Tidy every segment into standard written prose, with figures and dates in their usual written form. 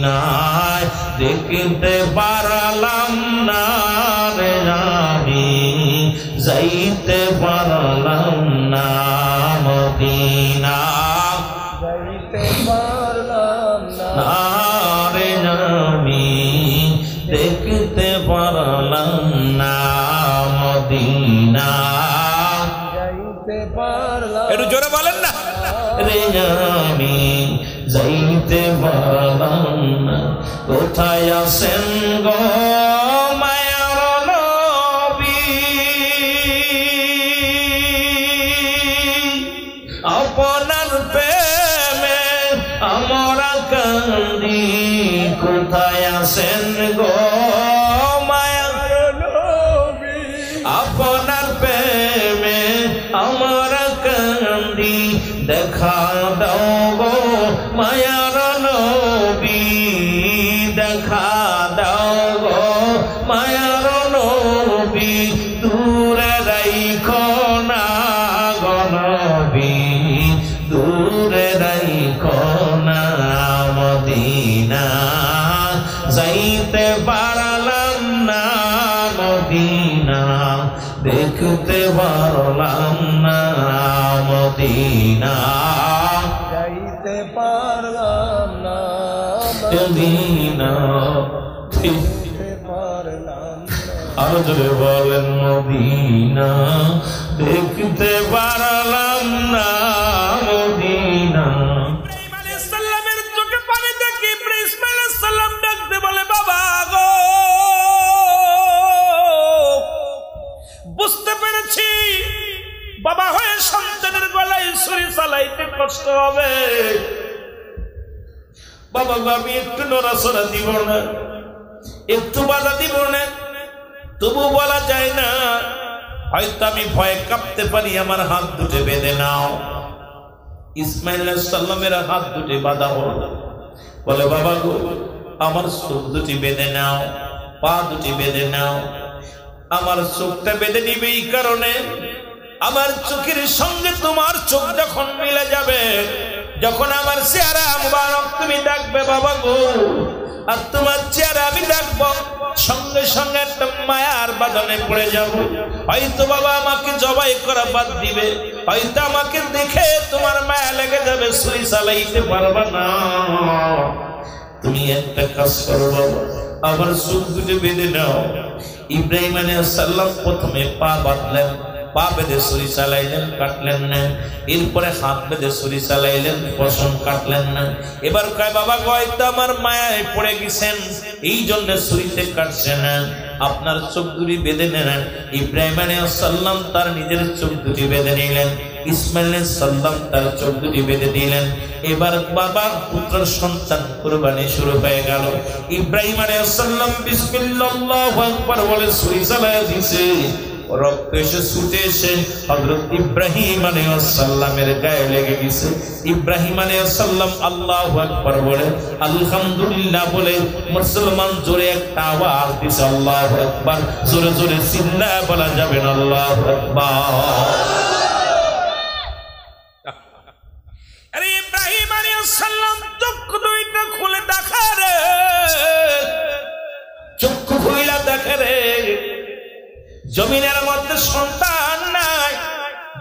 মদিনায় দেখতে পারলাম না রে আমি যাইতে পারলাম না মদিনা যাইতে পারলাম না রে আমি দেখতে পারলাম না মদিনা যাইতে পারলাম একটু জোরে বলেন না রে আমি যাইতে পারলাম না কোথায় আছেন গো মায়ার নবী আপনার প্রেমে আমরা কান্দি কোথায় আছেন গো মায়ার নবী আপনার প্রেমে আমরা কান্দি দেখা দাও গো মায়ার নবী দেখা দাও গো মায়ার নবী দূরে রাইখো না গো নবী দূরে রাইখো না মদিনা যাইতে পারলাম না মদিনা দেখতে পারলাম না মদিনা যাইতে পারলাম না মদিনা যাইতে পারলাম না আর জোরে বলেন মদিনা দেখতে পারলাম না মদিনা ইব্রাহিম আলাইহিস সালামের চোখে পানি দেখে ইব্রাহিম আলাইহিস সালাম ডাকতে বলে বাবা গো বুঝতে পেরেছি বাবা হয়ে সন্তানের গলায় ছুরি চালাইতে কষ্ট হবে বাবা আমি একটু নড়াচড়া দিব না একটু বাধা দিব না তবু বলা যায় না হয়তো আমি ভয়ে কাঁপতে পারি আমার হাত দুটো বেঁধে নাও ইসমাইল আলাইহিস সালামের হাত দুটো বাঁধা হলো বলে বাবা গো আমার চোখ দুটি বেঁধে নাও পা দুটি বেঁধে নাও আমার চোখটা বেঁধে নিবে এই কারণে আমার চোখের সঙ্গে তোমার চোখ যখন মিলে যাবে যখন আমার চেহারা মুবারক তুমি ডাকবে বাবা গো আর তোমার চেহারা আমি ডাকবো সঙ্গে সঙ্গে একটা মায়ার বাঁধনে পড়ে যাব হয়তো বাবা আমাকে জবাই করা বাদ দিবে হয়তো আমাকে দেখে তোমার মায়া লেগে যাবে ছুরি চালাইতে পারবা না তুমি একটা কাজ করো বাবা আমার চোখ দুটো বেঁধে নাও ইব্রাহিম আলাইহিস সালাম প্রথমে পা বাঁধলেন পা বেঁধে ছুরি চালাইলেন কাটলেন না এরপরে হাত বেঁধে ছুরি চালাইলেন পশম কাটলেন না এবার কয় বাবা হয়তো আমার মায়ায় পড়ে গেছেন এই জন্য ছুরিতে কাটছে না আপনার চোখ দুটি বেঁধে নেন ইব্রাহিম আলাইহিস সালাম তার নিজের চোখ দুটি বেঁধে নিলেন ইসমাইল আলাইহিস সালাম তার চোখ দুটি বেঁধে দিলেন এবার বাবা পুত্র সন্তান কুরবানি শুরু হয়ে গেল ইব্রাহিম আলাইহিস সালাম বিসমিল্লাহু আকবার বলে ছুরি চালায় দিয়েছে রক্ত এসে ছুটে এসে হযরত ইব্রাহিম আলাইহিস সালামের গায়ে লেগে গেছে ইব্রাহিম আলাইহিস সালাম আল্লাহু আকবার বলে আলহামদুলিল্লাহ বলে মুসলমান জোরে একটা আওয়াজ দিছে আল্লাহু আকবার জোরে জোরে চিল্লায় বলা যাবে না আল্লাহু আকবার আরে ইব্রাহিম আলাইহিস সালাম চক্ষু দুইটা খুলে দেখা রে চক্ষু খুলে দেখা রে জমিনের মধ্যে সন্তান নাই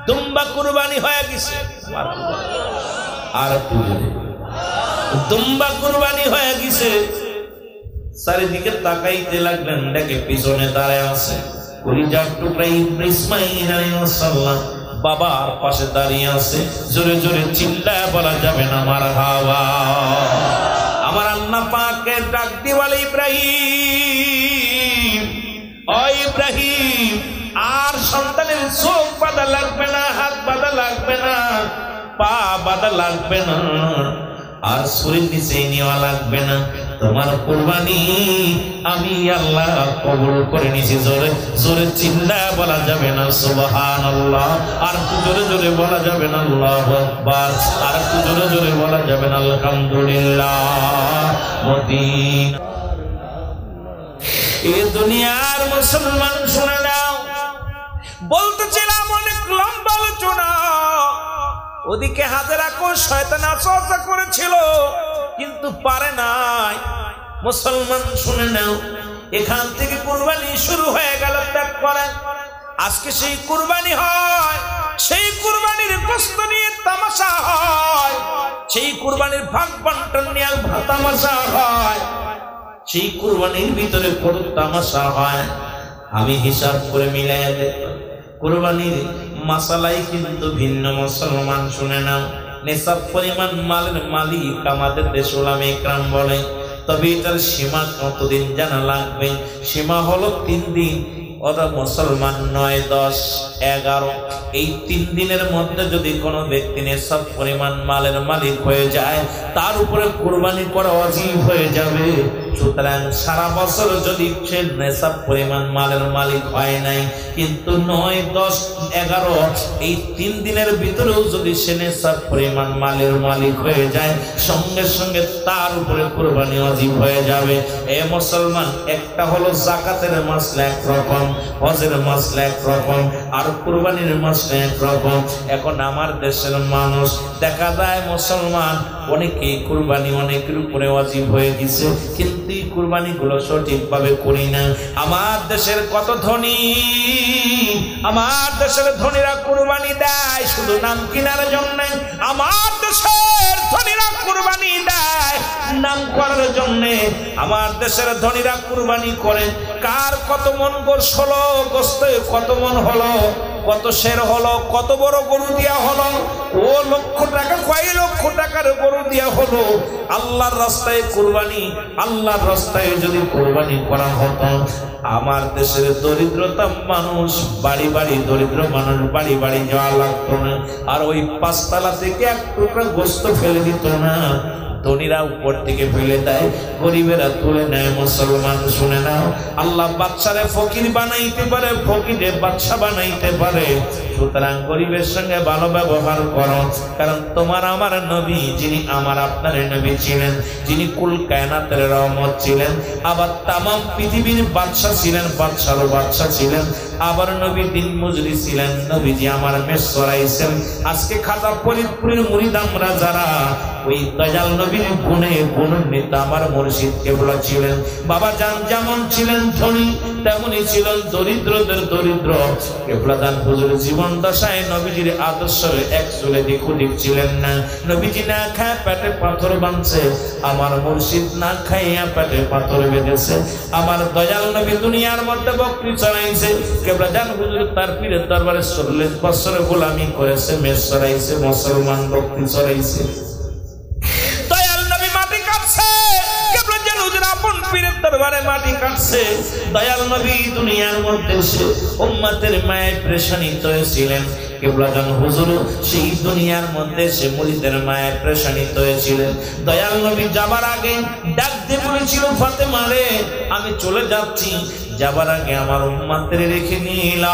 দুম্বা কুরবানি হয়ে গেছে আর দুম্বা কুরবানি হয়ে গেছে চারিদিকে তাকাইতে লাগলেন দেখে পিছনে দাঁড়ায় আছে কলিজার টুকরা ইসমাঈল আলাইহিস সালাম বাবার পাশে দাঁড়িয়ে আছে জোরে জোরে চিল্লায় বলা যাবে না মারহাবা আমার আল্লাহ পাকের ডাক দিয়ে বলে ইব্রাহিম ও ইব্রাহিম আর সন্তানের চোখ বাঁধা লাগবে না হাত বাঁধা লাগবে না পা বাঁধা লাগবে না আর শরীর নিচে নেওয়া লাগবে না তোমার কুরবানি আমি আল্লাহ কবুল করে নিয়েছি জোরে জোরে চিল্লায় বলা যাবে না সুবহানাল্লাহ আর একটু জোরে জোরে বলা যাবে না আল্লাহু আকবার আর একটু জোরে জোরে বলা যাবে না আলহামদুলিল্লাহ মদিনা এই দুনিয়ার মুসলমান শুনে নাও বলতেছিলাম অনেক লম্বা আলোচনা ওদিকে হাজারা কোন শয়তান আশা করেছিল কিন্তু পারে নাই মুসলমান শুনে নাও, এখান থেকে কুরবানি শুরু হয়ে গেল। ত্যাগ করেন, আজকে সেই কুরবানি হয়, সেই কুরবানির গোশত নিয়ে তামাশা হয়, সেই কুরবানির ভাগ বন্টন নিয়ে তামাশা হয়, সেই কুরবানির ভিতরে বড় তামাশা হয়। আমি হিসাব করে মিলাই দেখলাম, কুরবানির মাসালাই কিন্তু ভিন্ন। মুসলমান শুনে নাও, নেশাব পরিমাণ মালের মালিক আমাদের দেশ ওলামা ইকরাম বলে, তবে এটার সীমা কতদিন জানা লাগবে। সীমা হলো 3 দিন। ওরা মুসলমান 9, 10, 11 এই 3 দিনের মধ্যে যদি কোনো ব্যক্তি নেশাব পরিমাণ মালের মালিক হয়ে যায়, তার উপরে কুরবানি করা ওয়াজিব হয়ে যাবে। সুতরাং সারা বছর যদি সে নেশাব পরিমাণ মালের মালিক হয় নাই, কিন্তু 9, 10, 11 এই 3 দিনের ভিতরেও যদি সে নেশাব পরিমাণ মালের মালিক হয়ে যায়, সঙ্গে সঙ্গে তার উপরে কুরবানি ওয়াজিব হয়ে যাবে। এ মুসলমান, একটা হলো যাকাতের মাসলা একরকম, হজের মাসলা একরকম, আর কুরবানির মাসলা একরকম। এখন আমার দেশের মানুষ দেখা যায় মুসলমান অনেকেই কুরবানি অনেকের উপরে ওয়াজিব হয়ে গেছে, কিন্তু এই কুরবানি গুলো সঠিকভাবে করি না। আমার দেশের কত ধনী, আমার দেশের ধনীরা কুরবানি দেয় শুধু নাম কেনার জন্য। আমার দেশের ধনীরা কুরবানি দেয় নাম করার জন্য। আমার দেশের ধনীরা কুরবানি করে, কার কত মন গোশত হলো, গোশতে কত মন হলো, কত শের হলো, কত বড় গরু দিয়া হলো, ও লক্ষ টাকা, কয় লক্ষ টাকার গরু দিয়া হলো। আল্লাহর রাস্তায় কুরবানি, আল্লাহর রাস্তায় যদি কুরবানি করা হতো, আমার দেশের দরিদ্রতা মানুষ বাড়ি বাড়ি, দরিদ্র মানুষ বাড়ি বাড়ি যাওয়া লাগতো না, আর ওই 5 তলা থেকে 1 টুকরা গোশত ফেলে দিত না। ধনীরা উপর থেকে ফেলে দেয়, গরিবেরা তুলে নেয়। মুসলমান শুনে নাও, আল্লাহ বাদশারে ফকির বানাইতে পারে, ফকিরে বাদশা বানাইতে পারে। সুতরাং গরিবের সঙ্গে ভালো ব্যবহার করো, কারণ তোমার আমার নবী, যিনি আমার আপনার নবী ছিলেন, যিনি কুল কায়নাতের রহমত ছিলেন, আবার তামাম পৃথিবীর বাদশা ছিলেন, বাদশারও বাদশা ছিলেন, আবার নবী দিন মজুরি ছিলেন। নবীজি আমার মেষ চড়াইছেন। আজকে খাতা ফরিদপুরের মুরিদ আমরা যারা, ওই দয়াল নবীর গুণে গুণান্বিত আমার মুর্শিদ কেবলা ছিলেন। বাবা জান যেমন ছিলেন ধনী, তেমনি ছিলেন দরিদ্রদের দরিদ্র। কেবলা জান হুজুর জীবন দশায় নবীজির আদর্শের এক চুলে দিক ছিলেন না। নবীজি না খায় পেটে পাথর বাঁধছে, আমার মুর্শিদ না খাইয়া পেটে পাথর বেঁধেছে। আমার দয়াল নবী দুনিয়ার মধ্যে বকরি চড়াইছে, কেবলা জান হুজুর তার পীরের দরবারে 40 বছর গোলামি করেছে, মেষ চড়াইছে, মুসলমান বকরি চড়াইছে। দরবারে মাটি কাটছে। দয়াল নবী দুনিয়ার মধ্যে সে উম্মতের মায়ের পেরেশানিত হয়েছিলেন। কেবলা জান হুজুর সেই দুনিয়ার মধ্যে সে মুরিদের মায়ের পেরেশানিত হয়েছিলেন। দয়াল নবী যাবার আগে ডাক দিয়ে বলেছিল, ফাতেমা রে, আমি চলে যাচ্ছি, যাবার আগে আমার উম্মতের রেখে নিলাম।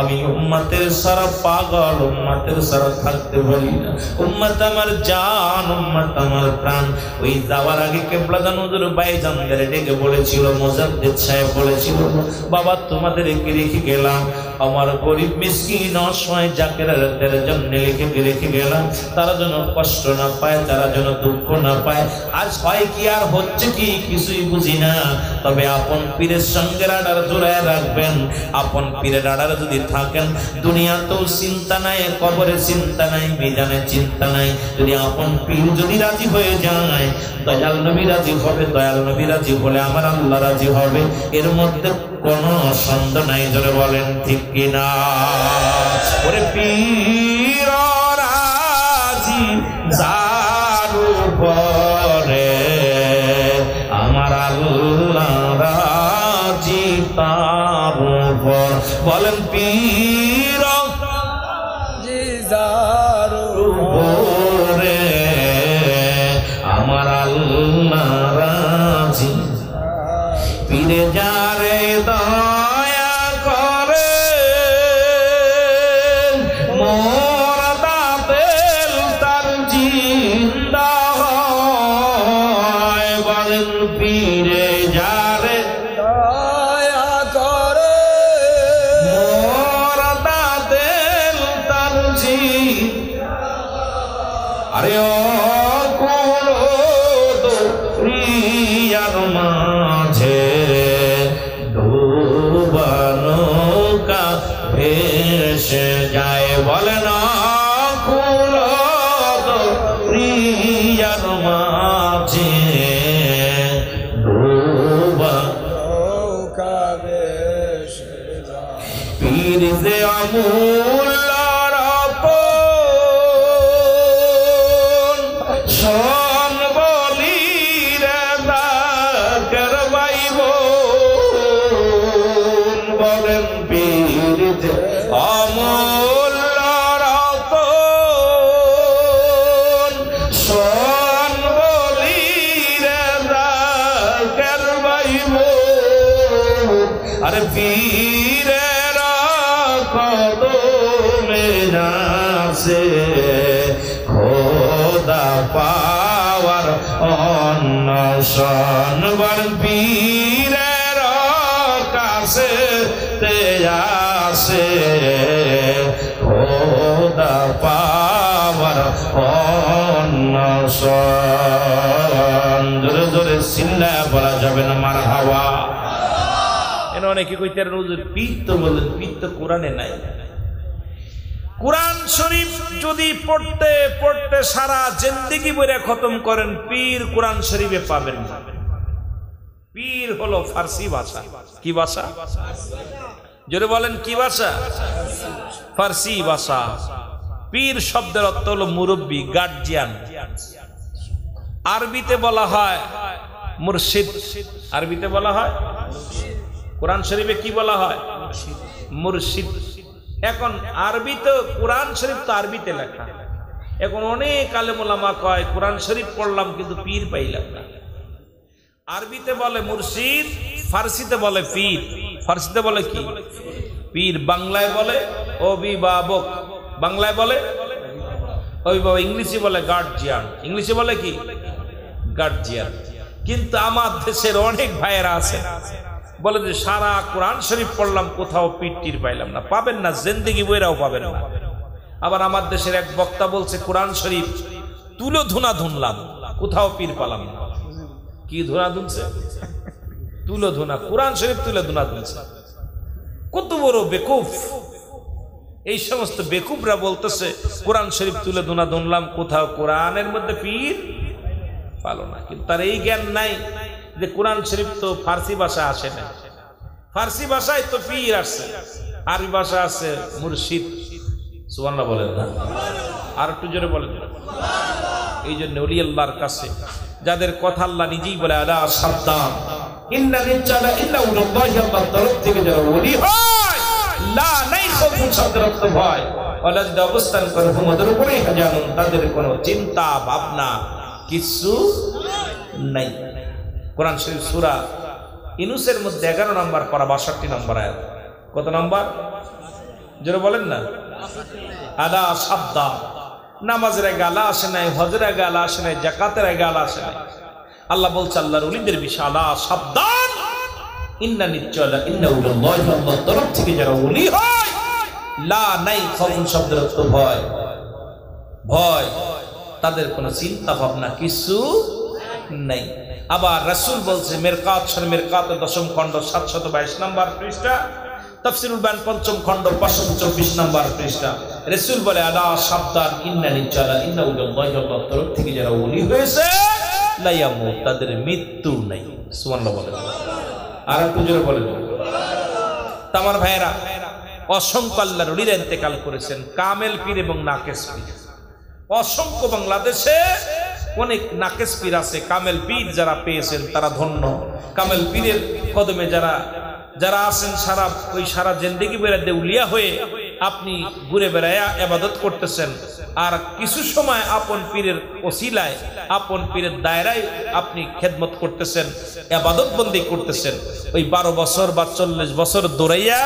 আমি উম্মতের সারা পাগল, উম্মতের সারা থাকতে পারি না। উম্মত আমার জান, উম্মত আমার প্রাণ। ওই যাওয়ার আগে কেবলা জান হুজুর ভাইজানদের ডেকে বলেছিল, মুজাদ্দিদ সাহেব বলেছিল, বাবা তোমাদেরকে রেখে গেলাম, আমার গরিব মিসকিন অসহায় জাকেরাদের জন্য রেখে গেলাম, তারা যেন কষ্ট না পায়, তারা যেন দুঃখ না পায়। আজ হয় কি আর হচ্ছে কি কিছুই বুঝি না, তবে আপন পীরের সঙ্গে রাডার জোড়ায় রাখবেন। আপন পীরের রাডার যদি থাকেন, দুনিয়াতেও চিন্তা নাই, কবরে চিন্তা নাই, মিজানে চিন্তা নাই। যদি আপন পীর যদি রাজি হয়ে যায়, দয়াল নবী রাজি হবে, দয়াল নবী রাজি হলে আমার আল্লাহ রাজি হবে, এর মধ্যে কোনো সন্দেহ নাই। জোরে বলেন ঠিক কিনা? ওরে পীর রাজি যার উপরে, আমার আল্লাহ রাজি তার উপর। বলেন পীর রাজি যার উপরে, আমার আল্লাহ রাজি। পীরে যারে দয়া করে, মোর দাতেল তার জিন্দা হয়। বলেন পীরে যারে দয়া করে, মোর দাতেল তার জিন্দা। আরে ও দরিয়ার মাঝে ডোবা নৌকা ভেসে যায়। পীর যে আমূল শোন বলি রে দাকের বাইব বলেন পীর যে আমূল রতন শোন বলি রে দাকের বাইব আরে পীরের কদমে নাছে খোদা পাওয়ার অন্বেষণ বল পীরের কাছে তে আসে খোদা পাওয়ার অন্বেষণ জোরে জোরে চিল্লা বলা যাবে না মারহাবা। এনে অনেকে কইতে হুজুর পীর তো বলেন, পীর তো কোরআনে নাই। কোরআন শরীফ যদি পড়তে পড়তে সারা জিন্দেগি বইরা খতম করেন, পীর কোরআন শরীফে পাবেন না। পীর হলো ফার্সি ভাষা। কি ভাষা? জোরে বলেন কি ভাষা? ফার্সি ভাষা। পীর শব্দের অর্থ হলো মুরব্বী, গার্জিয়ান। আরবিতে বলা হয় মুর্শিদ। আরবিতে বলা হয়, কোরআন শরীফে কি বলা হয়? মুর্শিদ। এখন আরবি তো কোরআন শরীফ তো আরবিতে লেখা। এখন অনেক আলেম ওলামা কয় কোরআন শরীফ পড়লাম কিন্তু পীর পাইলাম না। আরবিতে বলে মুর্শিদ, ফার্সিতে বলে পীর। ফার্সিতে বলে কি? পীর। বাংলায় বলে অভিভাবক। বাংলায় বলে অভিভাবক। ইংলিশে বলে গার্জিয়ান। ইংলিশে বলে কি? গার্জিয়ান। কিন্তু আমার দেশের অনেক ভাইয়েরা আছে বলে যে সারা কোরআন শরীফ পড়লাম কোথাও পীর টির পাইলাম না। পাবেন না, জিন্দেগি বইরাও পাবেন না। আবার আমার দেশের এক বক্তা বলছে কোরআন শরীফ তুলো ধুনা ধুনলাম, কোথাও পীর পালাম না। কি ধুনা ধুনছে? তুলো ধুনা। কোরআন শরীফ তুলে ধুনা ধুনছে। কত বড় বেকুফ! এই সমস্ত বেকুফরা বলতেছে কোরআন শরীফ তুলে ধুনা ধুনলাম, কোথাও কোরআনের মধ্যে পীর পালো না। কিন্তু তার এই জ্ঞান নাই যে কোরআন শরীফ তো ফার্সি ভাষা আসে না। ফার্সি ভাষায় তো পীর আসছে, আরবি ভাষা আছে মুর্শিদ। সুবহানাল্লাহ বলেন না? আর একটু জোরে বলেন। এই জন্য ওলি আল্লাহর কাছে যাদের কথা আল্লাহ নিজেই বলে আলা সাবধান, ইন্না রিজালা ইল্লা উল্লাহি, আল্লাহর তরফ থেকে যারা ওলি হয় লা নাই খৌফুন শব্দের অর্থ ভয়, ওরা যদি অবস্থান করে হুমদের উপরে জানুন তাদের কোনো চিন্তা ভাবনা কিছু নাই। কোরআন শরীফ সূরা ইউনূসের মধ্যে 11 নম্বর পারা 62 নম্বর আয়াত। কত নম্বর? জোরে বলেন না। আলা সাবধান। নামাজের আগে আলা আসে নাই, হজের আগে আলা আসে নাই, যাকাতের আগে আলা আসে নাই। আল্লাহ বলছে আল্লাহর ওলিদের বিষয় আলা সাবধান, ইন্না নিশ্চয় ইন্না উল্লাহি, আল্লাহর তরফ থেকে যারা ওলি হয় লা নাই খৌফুন শব্দের অর্থ ভয়। ভয়, তাদের কোনো চিন্তা ভাবনা কিছু নাই। আবার রাসূল বলছে মিরকাত শরীফ, মিরকাতের 10ম খণ্ড 722 নম্বর পৃষ্ঠা, তাফসীরুল বায়ান 5ম খণ্ড 524 নম্বর পৃষ্ঠা। রাসূল বলে আলা সাবধান, ইন্না নিশ্চয় ইন্না উল্লাহি, আল্লাহর তরফ থেকে যারা ওলি হয়েছে লা ইয়ামুত, তাদের মৃত্যু নাই। সুবহানাল্লাহ বলেন। আর একটু জোরে বলেন। তামার ভাইরা, অসংখ্য আল্লাহর ওলিরা ইন্তেকাল করেছেন, কামেল পীর এবং নাকেস পীর। অসংখ্য বাংলাদেশে অনেক নাকেস পীর আছে। কামেল পীর যারা পেয়েছেন তারা ধন্য। কামেল পীরের কদমে যারা আছেন সারা জিন্দেগি বেড়া দেউলিয়া হয়ে আপনি ঘুরে বেড়ায়া ইবাদত করতেছেন, আর কিছু সময় আপন পীরের ওসিলায় আপন পীরের দায়রায় আপনি খেদমত করতেছেন, ইবাদত বন্দি করতেছেন। ওই 12 বছর বা 40 বছর দৌড়াইয়া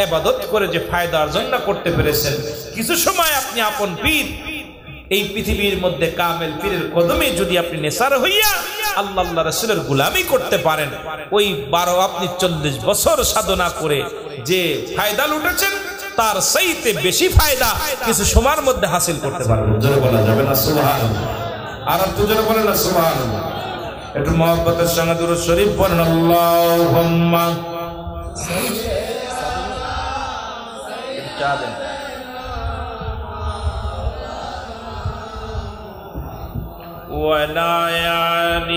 ইবাদত করে যে ফায়দা অর্জন করতে পেরেছেন, কিছু সময় আপনি আপন পীর এই পৃথিবীর মধ্যে কামেল পীরের কদমে যদি আপনি নেসার হইয়া আল্লাহ রাসূলের গোলামি করতে পারেন, ওই 12 আপনি 40 বছর সাধনা করে যে ফায়দা লুটেছেন তার চাইতে বেশি ফায়দা কিছু সময়ের মধ্যে হাসিল করতে পারবেন। জোরে বলা যাবে না সুবহানাল্লাহ? আর একটু জোরে বলেন না সুবহানাল্লাহ? একটু মহব্বতের সঙ্গে দুরূদ শরীফ পড়েন। আল্লাহুম্মা وعلى آل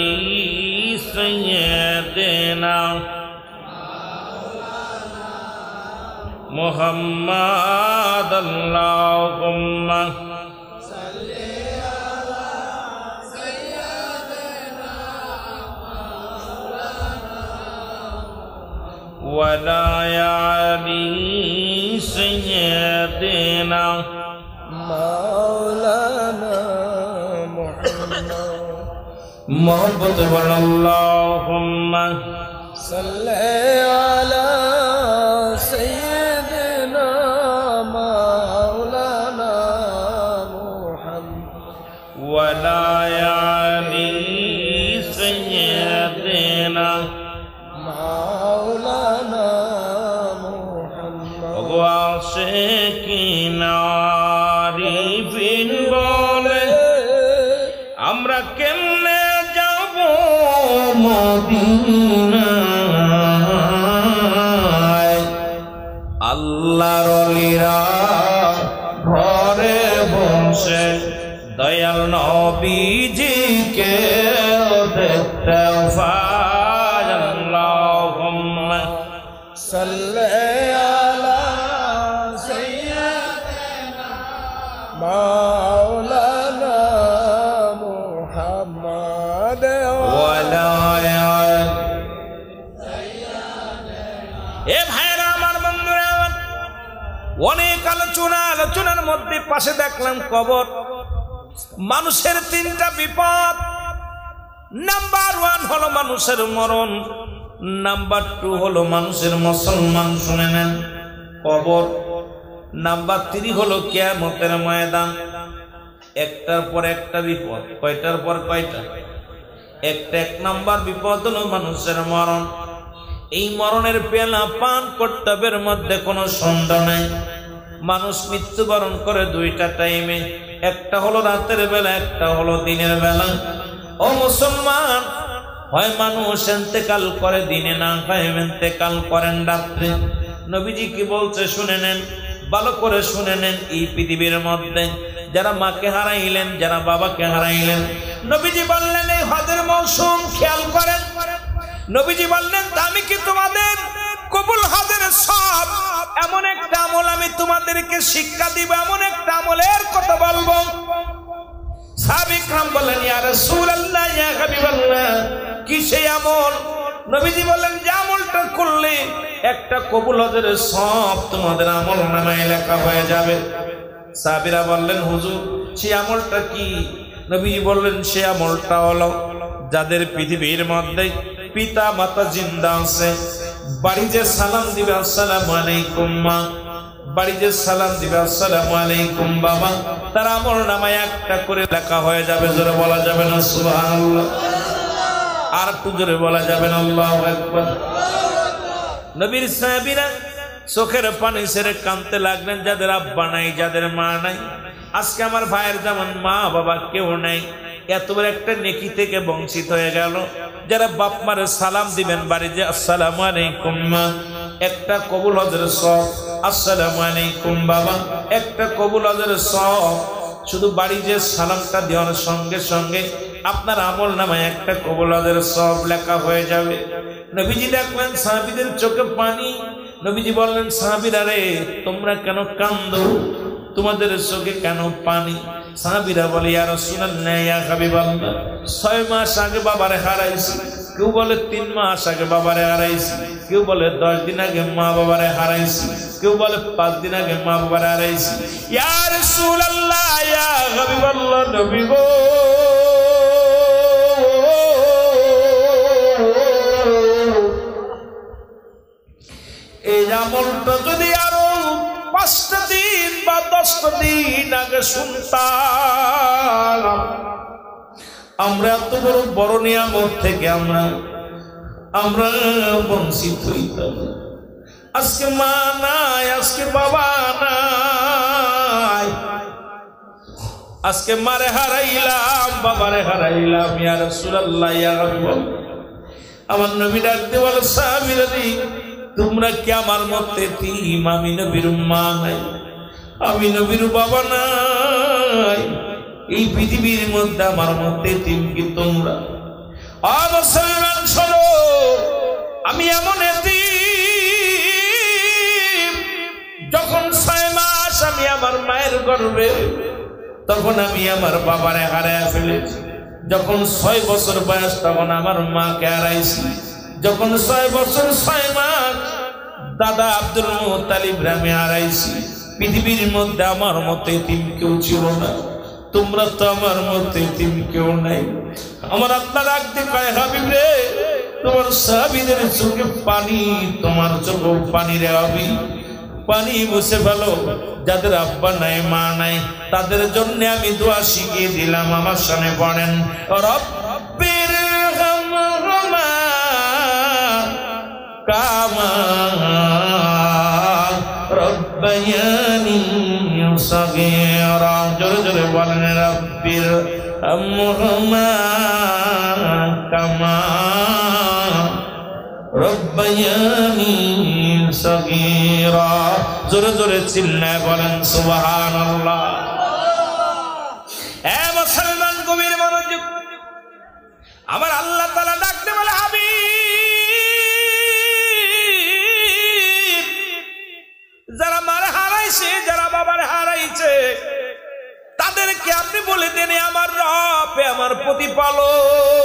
سيدنا محمد اللهم صل على سيدنا وعلى آل سيدنا مولانا محمد اللهم صل على سيدنا مولانا محمد وعلى آل سيدنا مولانا محمد ওয়াশিকিন আরিফিন বলে আমরা কেমনে যাব মদিনায় আল্লাহর ওলিরা ঘরে বসে দয়াল নবীজিকে দেখতে পায় আল্লাহুম্মা সাল্লি আলা সাইয়্যিদিনা মাওলানা মুহাম্মদ ওয়ালা এ ভাইরা আমার বন্ধুরা অনেক আলোচনার মধ্যে পাশে দেখলাম কবর। মানুষের তিনটা বিপদ, নাম্বার 1 হলো মানুষের মরণ, নাম্বার 2 হলো মানুষের মুসলমান, শুনে নেন, কবর, নাম্বার 3 হলো কিয়ামতের ময়দান। একটার পর একটা বিপদ, কয়টার পর কয়টা, একটা 1 নাম্বার বিপদ হলো মানুষের মরণ। এই মরণের পেলা পান কর্তব্যের মধ্যে কোনো সন্দেহ নাই। মানুষ মৃত্যুবরণ করে 2টা টাইমে, একটা হলো রাতের বেলা, একটা হলো দিনের বেলা। ও মুসলমান, হয় মানুষ ইন্তেকাল করে দিনে, না হয় ইন্তেকাল করেন রাত্রে। নবীজি কি বলছে শুনে নেন, ভালো করে শুনে নেন। এই পৃথিবীর মধ্যে যারা মাকে হারাইলেন, যারা বাবাকে হারাইলেন, নবীজি বললেন এই হজের মৌসুম খেয়াল করেন। নবীজি বললেন আমি কি তোমাদের কবুল হজের সব এমন একটা আমল আমি তোমাদেরকে শিক্ষা দিব, এমন একটা আমলের কথা বলবো। সাহাবী کرام বললেন ইয়া রাসূলুল্লাহ, ইয়া হাবিবাল্লাহ, কি সেই আমল? নবীজি বললেন যে আমলটা করলে একটা কবুল হজের সব তোমাদের আমল নামায় লেখা হয়ে যাবে। সাহাবীরা বললেন হুজুর সেই আমলটা কি? নবীজি বললেন সে আমলটা হলো যাদের পৃথিবীর মধ্যে পিতা মাতা জিন্দা আছে, বাড়ি যে সালাম দিবে আসসালামু আলাইকুম মা, বাড়ি যে সালাম দিবে আসসালামু আলাইকুম বাবা, তার আমল নামায় একটা করে লেখা হয়ে যাবে। জোরে বলা যাবে না সুবহানাল্লাহ? আর একটু জোরে বলা যাবে না আল্লাহু আকবার? নবীর সাহাবীরা চোখের পানি ছেড়ে কাঁদতে লাগলেন, যাদের আব্বা নাই, যাদের মা নাই। আজকে আমার ভাইয়ের যেমন মা বাবা কেউ নাই, এত বড় একটা নেকি থেকে বঞ্চিত হয়ে গেল। যারা বাপ মারে সালাম দিবেন বাড়ি যে আসসালামু আলাইকুম মা, একটা কবুল হজের সব, আসসালামু আলাইকুম বাবা, একটা কবুল হজের সব। শুধু বাড়ি যে সালামটা দেওয়ার সঙ্গে সঙ্গে আপনার আমল নামায় একটা কবুল হজের সব লেখা হয়ে যাবে। নবীজি দেখলেন সাহাবীদের চোখে পানি। নবীজি বললেন সাহাবীরা রে তোমরা কেন কান্দো, তোমাদের চোখে কেন পানি? সাহাবীরা বলে ইয়া রাসূলুল্লাহ, ইয়া হাবিবাল্লাহ, 6 মাস আগে বাবারে হারাইছি, কেউ বলে 3 মাস আগে বাবারে হারাইছি, কেউ বলে 10 দিন আগে মা বাবারে হারাইছি, কেউ বলে 5 দিন আগে মা বাবারে হারাইছি। ইয়া রাসূলুল্লাহ, ইয়া হাবিবাল্লাহ, নবী গো এই আমলটা যদি আরো 5টা দিন বা 10টা দিন আগে শুনতাম, আমরা এত বড় বড় নিয়ামত থেকে আমরা বঞ্চিত হইতাম। আজকে মা নাই, আজকে বাবা নাই, আজকে মারে হারাইলাম, বাবারে হারাইলাম। ইয়া রাসূলুল্লাহ, ইয়া হাবিবাল্লাহ, আমার নবী ডাকতে বলে সাহাবীরা তোমরা কি আমার মধ্যে তিম? আমি নবীর মা নাই, আমি নবীর বাবা নাই, এই পৃথিবীর মধ্যে আমার মধ্যে তিনকি তোমরা। মুসলমান শোনো, আমি এমন এতিম, যখন 6 মাস আমি আমার মায়ের গর্ভে, তখন আমি আমার বাবারে হারায় ফেলেছি। যখন 6 বছর বয়স তখন আমার মাকে হারাইছি। যখন 6 বছর 6 মাস দাদা আব্দুল মুত্তালিব আমি হারাইছি। পৃথিবীর মধ্যে আমার মতো এতিম কেউ ছিল না, তোমরা তো আমার মতো এতিম কেউ নাই। আমার আল্লাহ রাখতে কয়, হাবিব রে, তোমার সাহাবীদের চোখে পানি, তোমার চোখে পানি রে হাবিব, পানি মুছে ফেলো। যাদের আব্বা নাই মা নাই তাদের জন্য আমি দোয়া শিখিয়ে দিলাম। আমার সামনে পড়েন, রব্বির হামহুমা কামা রব্বায়ানি সাগীরা। জোরে জোরে বলেন, রব্বির হামহুমা কামা রব্বায়ানি সাগীরা। জোরে জোরে চিল্লায় বলেন সুবহানাল্লাহ। এ মুসলমান গভীর মনোযোগ, আমার আল্লাহ তাআলা ডাকতে বলে, হাবিব, যারা মারে হারাইছে, যারা বাবারে হারাইছে, তাদেরকে আপনি বলে দেন, আমার রব, আমার প্রতিপালক,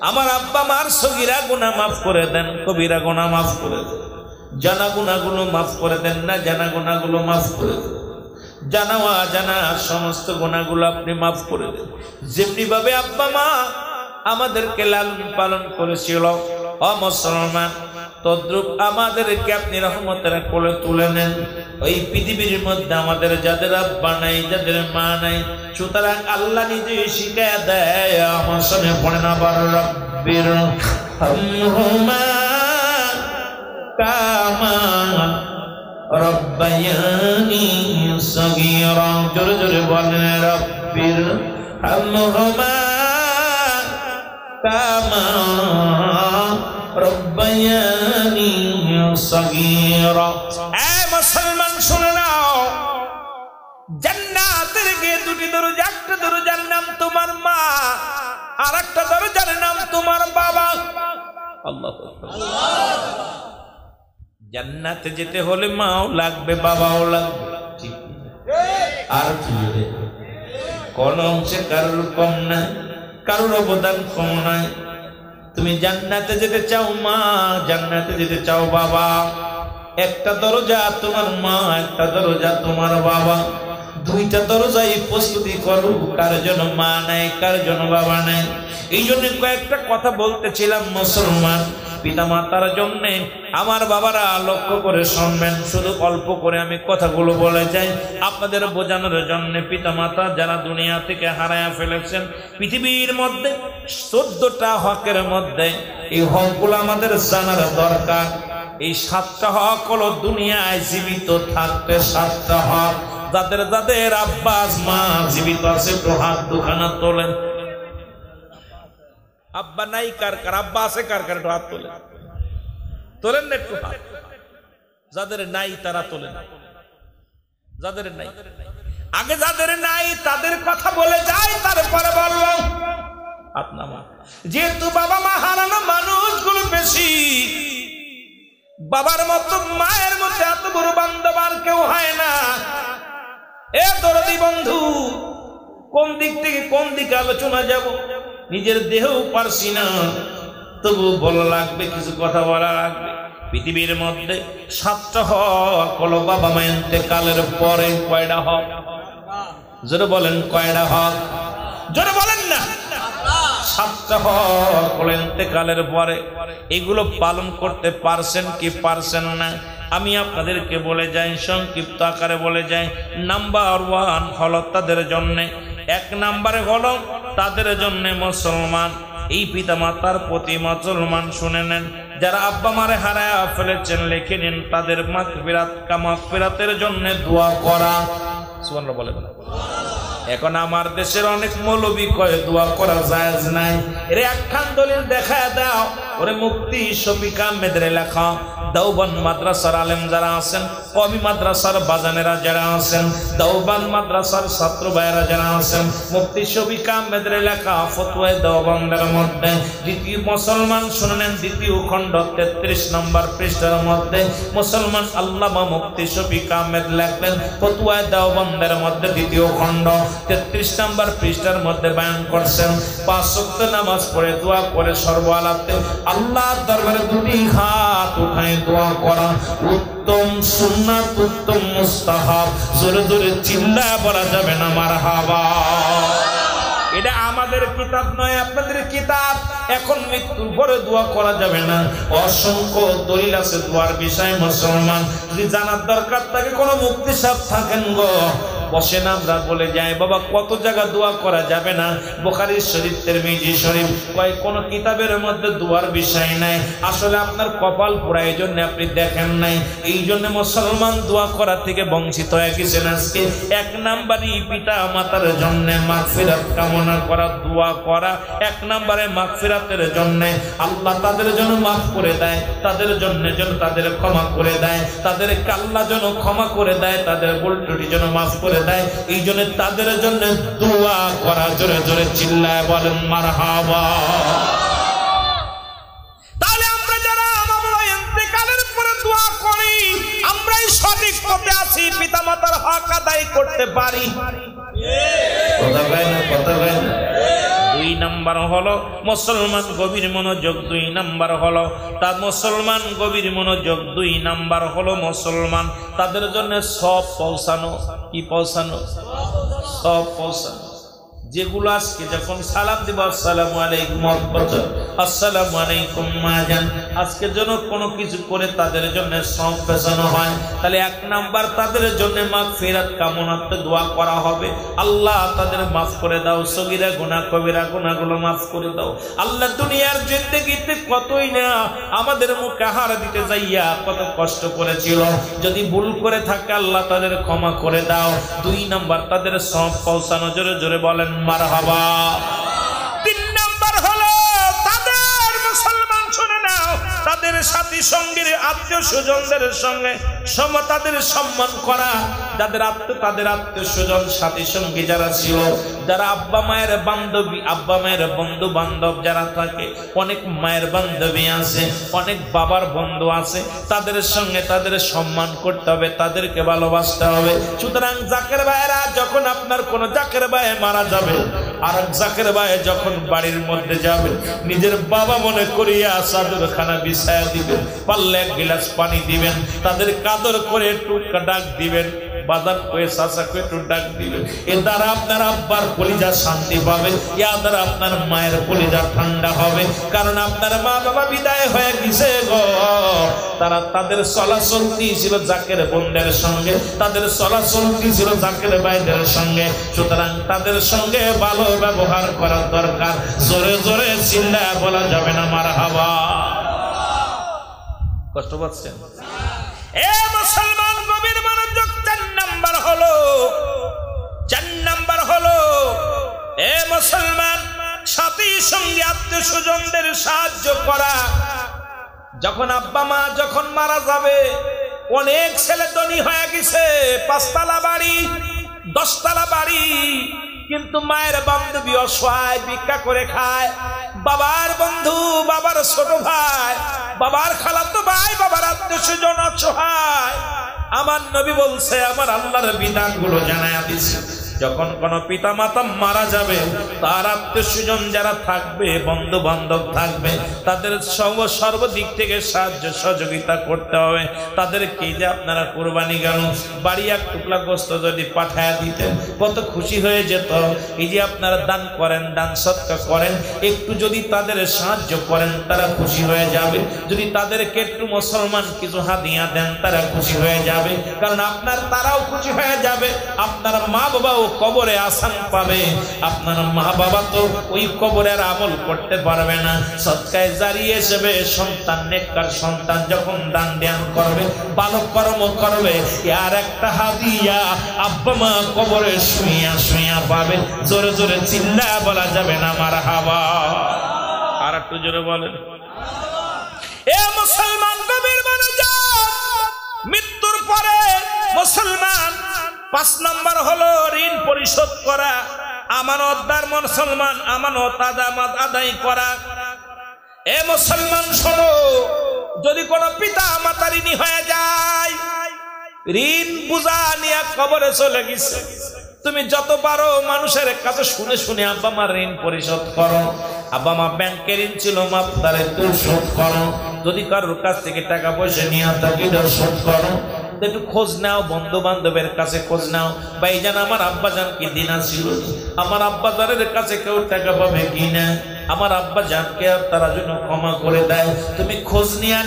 আমার আব্বা মার সগীরা গুনাহ মাফ করে দেন, কবিরা গুনাহ মাফ করে দেন, জানা গুনাহগুলো মাফ করে দেন, না জানা গুনাহগুলো মাফ করে দেন, জানা অজানা সমস্ত গুনাহগুলো আপনি মাফ করে দেন। যেমনি ভাবে আব্বা মা আমাদেরকে লালন পালন করেছিল, ও মুসলমান, তদ্রুপ আমাদেরকে আপনি রহমতের কোলে তুলে নেন। ওই পৃথিবীর মধ্যে আমাদের যাদের আব্বা নাই, যাদের মা নাই, সুতরাং আল্লাহ নিজে শিখায় দেয়। আমার সামনে পড়েন আবার, রব্বির হামহুমা কামা রব্বায়ানি সাগীরা। জোরে জোরে বলেন, রব্বির হামহুমা কামা রব্বায়ানি সাগীরা। এ মুসলমান শুনে নাও, জান্নাতের গে দুটি দরজা, একটা দরজার নাম তোমার মা, আর একটা দরজার নাম তোমার বাবা। আল্লাহু আকবার। জান্নাতে যেতে হলে মাও লাগবে, বাবাও লাগবে, ঠিক? আর কোন অংশে কারোর কম নাই, কারোর অবদান কম নাই। তুমি জান্নাতে যেতে চাও মা, জান্নাতে যেতে চাও বাবা, একটা দরজা তোমার মা, একটা দরজা তোমার বাবা, দুইটা দরজাই প্রস্তুতি করো। কার জন্য মা নাই, কার জন্য বাবা নাই। এই জন্য কয়েকটা কথা বলতেছিলাম মুসলমান, পিতা মাতার জন্য আমার বাবারা লক্ষ্য করে শুনবেন, শুধু অল্প করে আমি কথাগুলো বলে যাই আপনাদের বোঝানোর জন্য। পিতা মাতা যারা দুনিয়া থেকে হারায়া ফেলেছেন, পৃথিবীর মধ্যে 14টা হকের মধ্যে এই হকগুলো আমাদের জানার দরকার। এই 7টা হক হলো দুনিয়ায় জীবিত থাকতে 7টা হক। যাদের যাদের আব্বাস মা জীবিত আছে একটু হাত দুখানা তোলেন। আব্বা নাই কার কার, আব্বা আছে কার কার, একটু হাত তোলেন, তোলেন না একটু হাত। যাদের নাই তারা তোলেন, যাদের নাই। আগে যাদের নাই তাদের কথা বলে যাই, তারপরে বলবো আপনার মা। যেহেতু বাবা মা হারানো মানুষগুলো বেশি, বাবার মতো মায়ের মতো এত বড় বান্ধব আর কেউ হয় না। এ দরদি বন্ধু, কোন দিক থেকে কোন দিকে আলোচনা যাব, নিজের দেহও পারছি না, তবু ভালো লাগবে, কিছু কথা বলা লাগবে। পৃথিবীর মধ্যে 7টা হক হলো বাবা মা ইন্তেকালের পরে। কয়টা হক? জোরে বলেন, কয়টা হক? জোরে বলেন না। 7টা হক হলো ইন্তেকালের পরে। এগুলো পালন করতে পারছেন কি পারছেন না আমি আপনাদেরকে বলে যাই, সংক্ষিপ্ত আকারে বলে যাই। নাম্বার 1 হলো তাদের জন্য, 1 নম্বরে হলো তাদের জন্য মুসলমান, এই পিতা মাতার প্রতি মুসলমান শুনে নেন, যারা আব্বা মারে হারায় ফেলেছেন লিখে নিন, তাদের মাগফিরাতের জন্য দোয়া করা। সুবহানাল্লাহ বলেন। এখন আমার দেশের অনেক মৌলবী কয় দোয়া করা জায়েজ নাই। এর একখান দলিল দেখায় দাও, ওরে মুফতি শফিক আহমেদের লেখা দেওবন্দ মাদ্রাসার আলেম যারা আছেন, কওমি মাদ্রাসার বাজানেরা যারা আছেন, দেওবন্দ মাদ্রাসার ছাত্র ভাইয়েরা যারা আছেন, মুফতি শফিক আহমেদের লেখা ফতোয়া দেওবন্দের মধ্যে দ্বিতীয় মুসলমান শুনেন দ্বিতীয় খণ্ড 33 নম্বর পৃষ্ঠার মধ্যে মুসলমান আল্লামা মুফতি শফিক আহমেদ লেখলেন ফতোয়া দেওবন্দের মধ্যে দ্বিতীয় খণ্ড 33 নম্বর পৃষ্ঠার মধ্যে বয়ান করছেন 5 ওয়াক্ত নামাজ পড়ে দোয়া করে সর্বআলাতে আল্লাহর দরবারে দুটি হাত উঠায় দোয়া করা উত্তম সুন্নাত, উত্তম মুস্তাহাব। জোরে জোরে চিল্লায় বলা যাবে না মারহাবা। এটা আমাদের কিতাব নয়, আপনাদের কিতাব। এখন মৃত্যুর পরে দোয়া করা যাবে না। অসংখ্য দলিল আছে দোয়ার বিষয়ে। মুসলমান যদি জানার দরকার থাকে, কোনো মুফতি সাহেব থাকেন গো বসেন, আমরা বলে যাই বাবা কত জায়গা দোয়া করা যাবে না। বুখারী শরীফ, তিরমিজি শরীফ, কয় কোন কিতাবের মধ্যে দোয়ার বিষয় নাই। আসলে আপনার কপাল পোড়া, এই জন্য আপনি দেখেন নাই। এই জন্য মুসলমান দোয়া করা থেকে বঞ্চিত হয়ে গেছেন। আজকে 1 নম্বরই পিতা মাতার জন্য মাগফিরাত কামনা করা, দোয়া করা 1 নম্বরে মাগফিরাতের জন্য। আল্লাহ তাদের জন্য মাফ করে দেয়, তাদের জন্য যেন তাদের ক্ষমা করে দেয়, তাদের আল্লাহ যেন ক্ষমা করে দেয়, তাদের ভুল ত্রুটি যেন মাফ করে দেয়। এই জন্য তাদের জন্য দোয়া করা। জোরে জোরে চিল্লায় বলেন মারহাবা। তাহলে আমরা যারা আমাদের ইন্তেকালের পরে দোয়া করি, আমরাই সঠিক পথে আছি, পিতামাতার হক আদায় করতে পারি। কথা বলেন না, কথা বলেন। 2 নম্বর হলো মুসলমান গভীর মনোযোগ। 2 নম্বর হলো তার মুসলমান গভীর মনোযোগ। 2 নম্বর হলো মুসলমান তাদের জন্য সব পৌঁছানো। কি পৌঁছানো? সব পৌঁছানো। যেগুলো আজকে যখন সালাম দিব আসসালামু আলাইকুম, আসসালামু আলাইকুম মাজান, আজকে যেন কোনো কিছু করে তাদের জন্য সব পেছানো হয়। তাহলে 1 নাম্বার তাদের জন্য মাগফিরাত কামনাতে দোয়া করা হবে। আল্লাহ তাদের মাফ করে দাও, সগীরা গুনাহ কবিরা গুনাহগুলো মাফ করে দাও। আল্লাহ দুনিয়ার জিন্দেগিতে কতই না আমাদের মুখে হার দিতে যাইয়া কত কষ্ট করেছিল, যদি ভুল করে থাকে আল্লাহ তাদের ক্ষমা করে দাও। 2 নাম্বার তাদের সব পৌঁছানো। জোরে জোরে বলেন মারহাবা। 3 নাম্বার হলো তাদের মুসলমান শুনে নাও, তাদের সাথী সঙ্গীর আত্মীয় স্বজনদের সঙ্গে তাদের সম্মান করা। তাদের আত্মীয় স্বজন সাথী সঙ্গী যারা ছিল, যারা আব্বা মায়ের বান্ধবী, আব্বা মায়ের বন্ধু বান্ধব যারা থাকে, অনেক মায়ের বান্ধবী আছে, অনেক বাবার বন্ধু আছে, তাদের সঙ্গে তাদের সম্মান করতে হবে, তাদেরকে ভালোবাসতে হবে। সুতরাং জাকের ভাইয়েরা, যখন আপনার কোন জাকের ভাই মারা যাবে, আর এক জাকের ভাই যখন বাড়ির মধ্যে যাবে, নিজের বাবা মনে করিয়া চাদরখানা বিছায়া দিবেন, পারলে 1 গিলাস পানি দিবেন, তাদের কাদর করে একটু ডাক দিবেন, বাজার করে চাচা করে একটু ডাক দিবেন। এর দ্বারা আপনার আব্বার কলিজা শান্তি পাবে, এর দ্বারা আপনার মায়ের কলিজা ঠান্ডা হবে। কারণ আপনার মা বাবা বিদায় হয়ে গেছে গো, তাদের চলাচলতি ছিল জাকের বোনদের সঙ্গে, তাদের চলাচলতি ছিল জাকের ভাইদের সঙ্গে। সুতরাং তাদের সঙ্গে ভালো ব্যবহার করার দরকার। জোরে জোরে চিল্লায় বলা যাবে না মারহাবা। কষ্ট পাচ্ছেন? এ মুসলমান গভীর মনোযোগ। 4 নাম্বার হলো এ মুসলমান সাথী সঙ্গী আত্মীয় স্বজনদের সাহায্য করা। যখন আব্বা মা যখন মারা যাবে, অনেক ছেলে ধনী হয়ে গেছে, 5 তলা বাড়ি, 10 তলা বাড়ি, কিন্তু মায়ের বান্ধবী অসহায়, ভিক্ষা করে খায়। বাবার বন্ধু, বাবার ছোট ভাই, বাবার খালাতো ভাই, বাবার আত্মীয় স্বজন অসহায়। আমার নবী বলছে, আমার আল্লাহর বিধানগুলো জানায়া দিছে, যখন কোন পিতা মাতা মারা যাবে, তার আত্মীয় স্বজন যারা থাকবে, বন্ধু বান্ধব থাকবে, তাদের সর্বদিক থেকে সাহায্য সহযোগিতা করতে হবে। তাদেরকে যে আপনারা কুরবানি গেল বাড়ি 1 টুকরা গোস্ত যদি পাঠায়া দিতেন, কত খুশি হয়ে যেত। এই যে আপনারা দান করেন, দান সৎকা করেন, একটু যদি তাদের সাহায্য করেন, তারা খুশি হয়ে যাবে। যদি তাদেরকে একটু মুসলমান কিছু হাদিয়া দেন, তারা খুশি হয়ে যাবে। কারণ তারাও খুশি হয়ে যাবে, আপনার মা বাবাও কবরে আসান পাবে। আপনার মা বাবা তো ওই কবরের আমল করতে পারবে না। সদকায়ে জারিয়া হিসেবে সন্তান, নেককার সন্তান যখন দান ধ্যান করবে, ভালো কর্ম করবে, আর একটা হাদিয়া আব্বা মা কবরে শুইয়া শুইয়া পাবে। জোরে জোরে চিল্লা বলা যাবে না মারহাবা। আর একটু জোরে বলেন। মুসলমান গভীর মনোযোগ, মৃত্যুর পরে মুসলমান 5 নম্বর হলো ঋণ পরিশোধ করা, আমানতদার মুসলমান আমানত আদায় করা। এ মুসলমান শোনো, যদি কোনো পিতা মাতা ঋণী হয়ে যায়, ঋণ বুঝা নিয়ে কবরে চলে গেছে, তুমি যত পারো মানুষের কাছে শুনে শুনে আব্বা মার ঋণ পরিশোধ করো। আব্বা মা ব্যাংকে ঋণ ছিল, মা তারে তুই শোধ করো। যদি কারোর কাছ থেকে টাকা পয়সা নিয়ে থাকি শোধ করো। একটু খোঁজ নাও, বন্ধু বান্ধবের কাছে খোঁজ নাও, ভাইজান আমার আব্বাজান কি দিনা ছিল, আমার আব্বাজানের কাছে কেউ টাকা পাবে কিনা, আমার আব্বা জানকে তারা যেন ক্ষমা করে দেয়। তুমি খোঁজ নিয়ে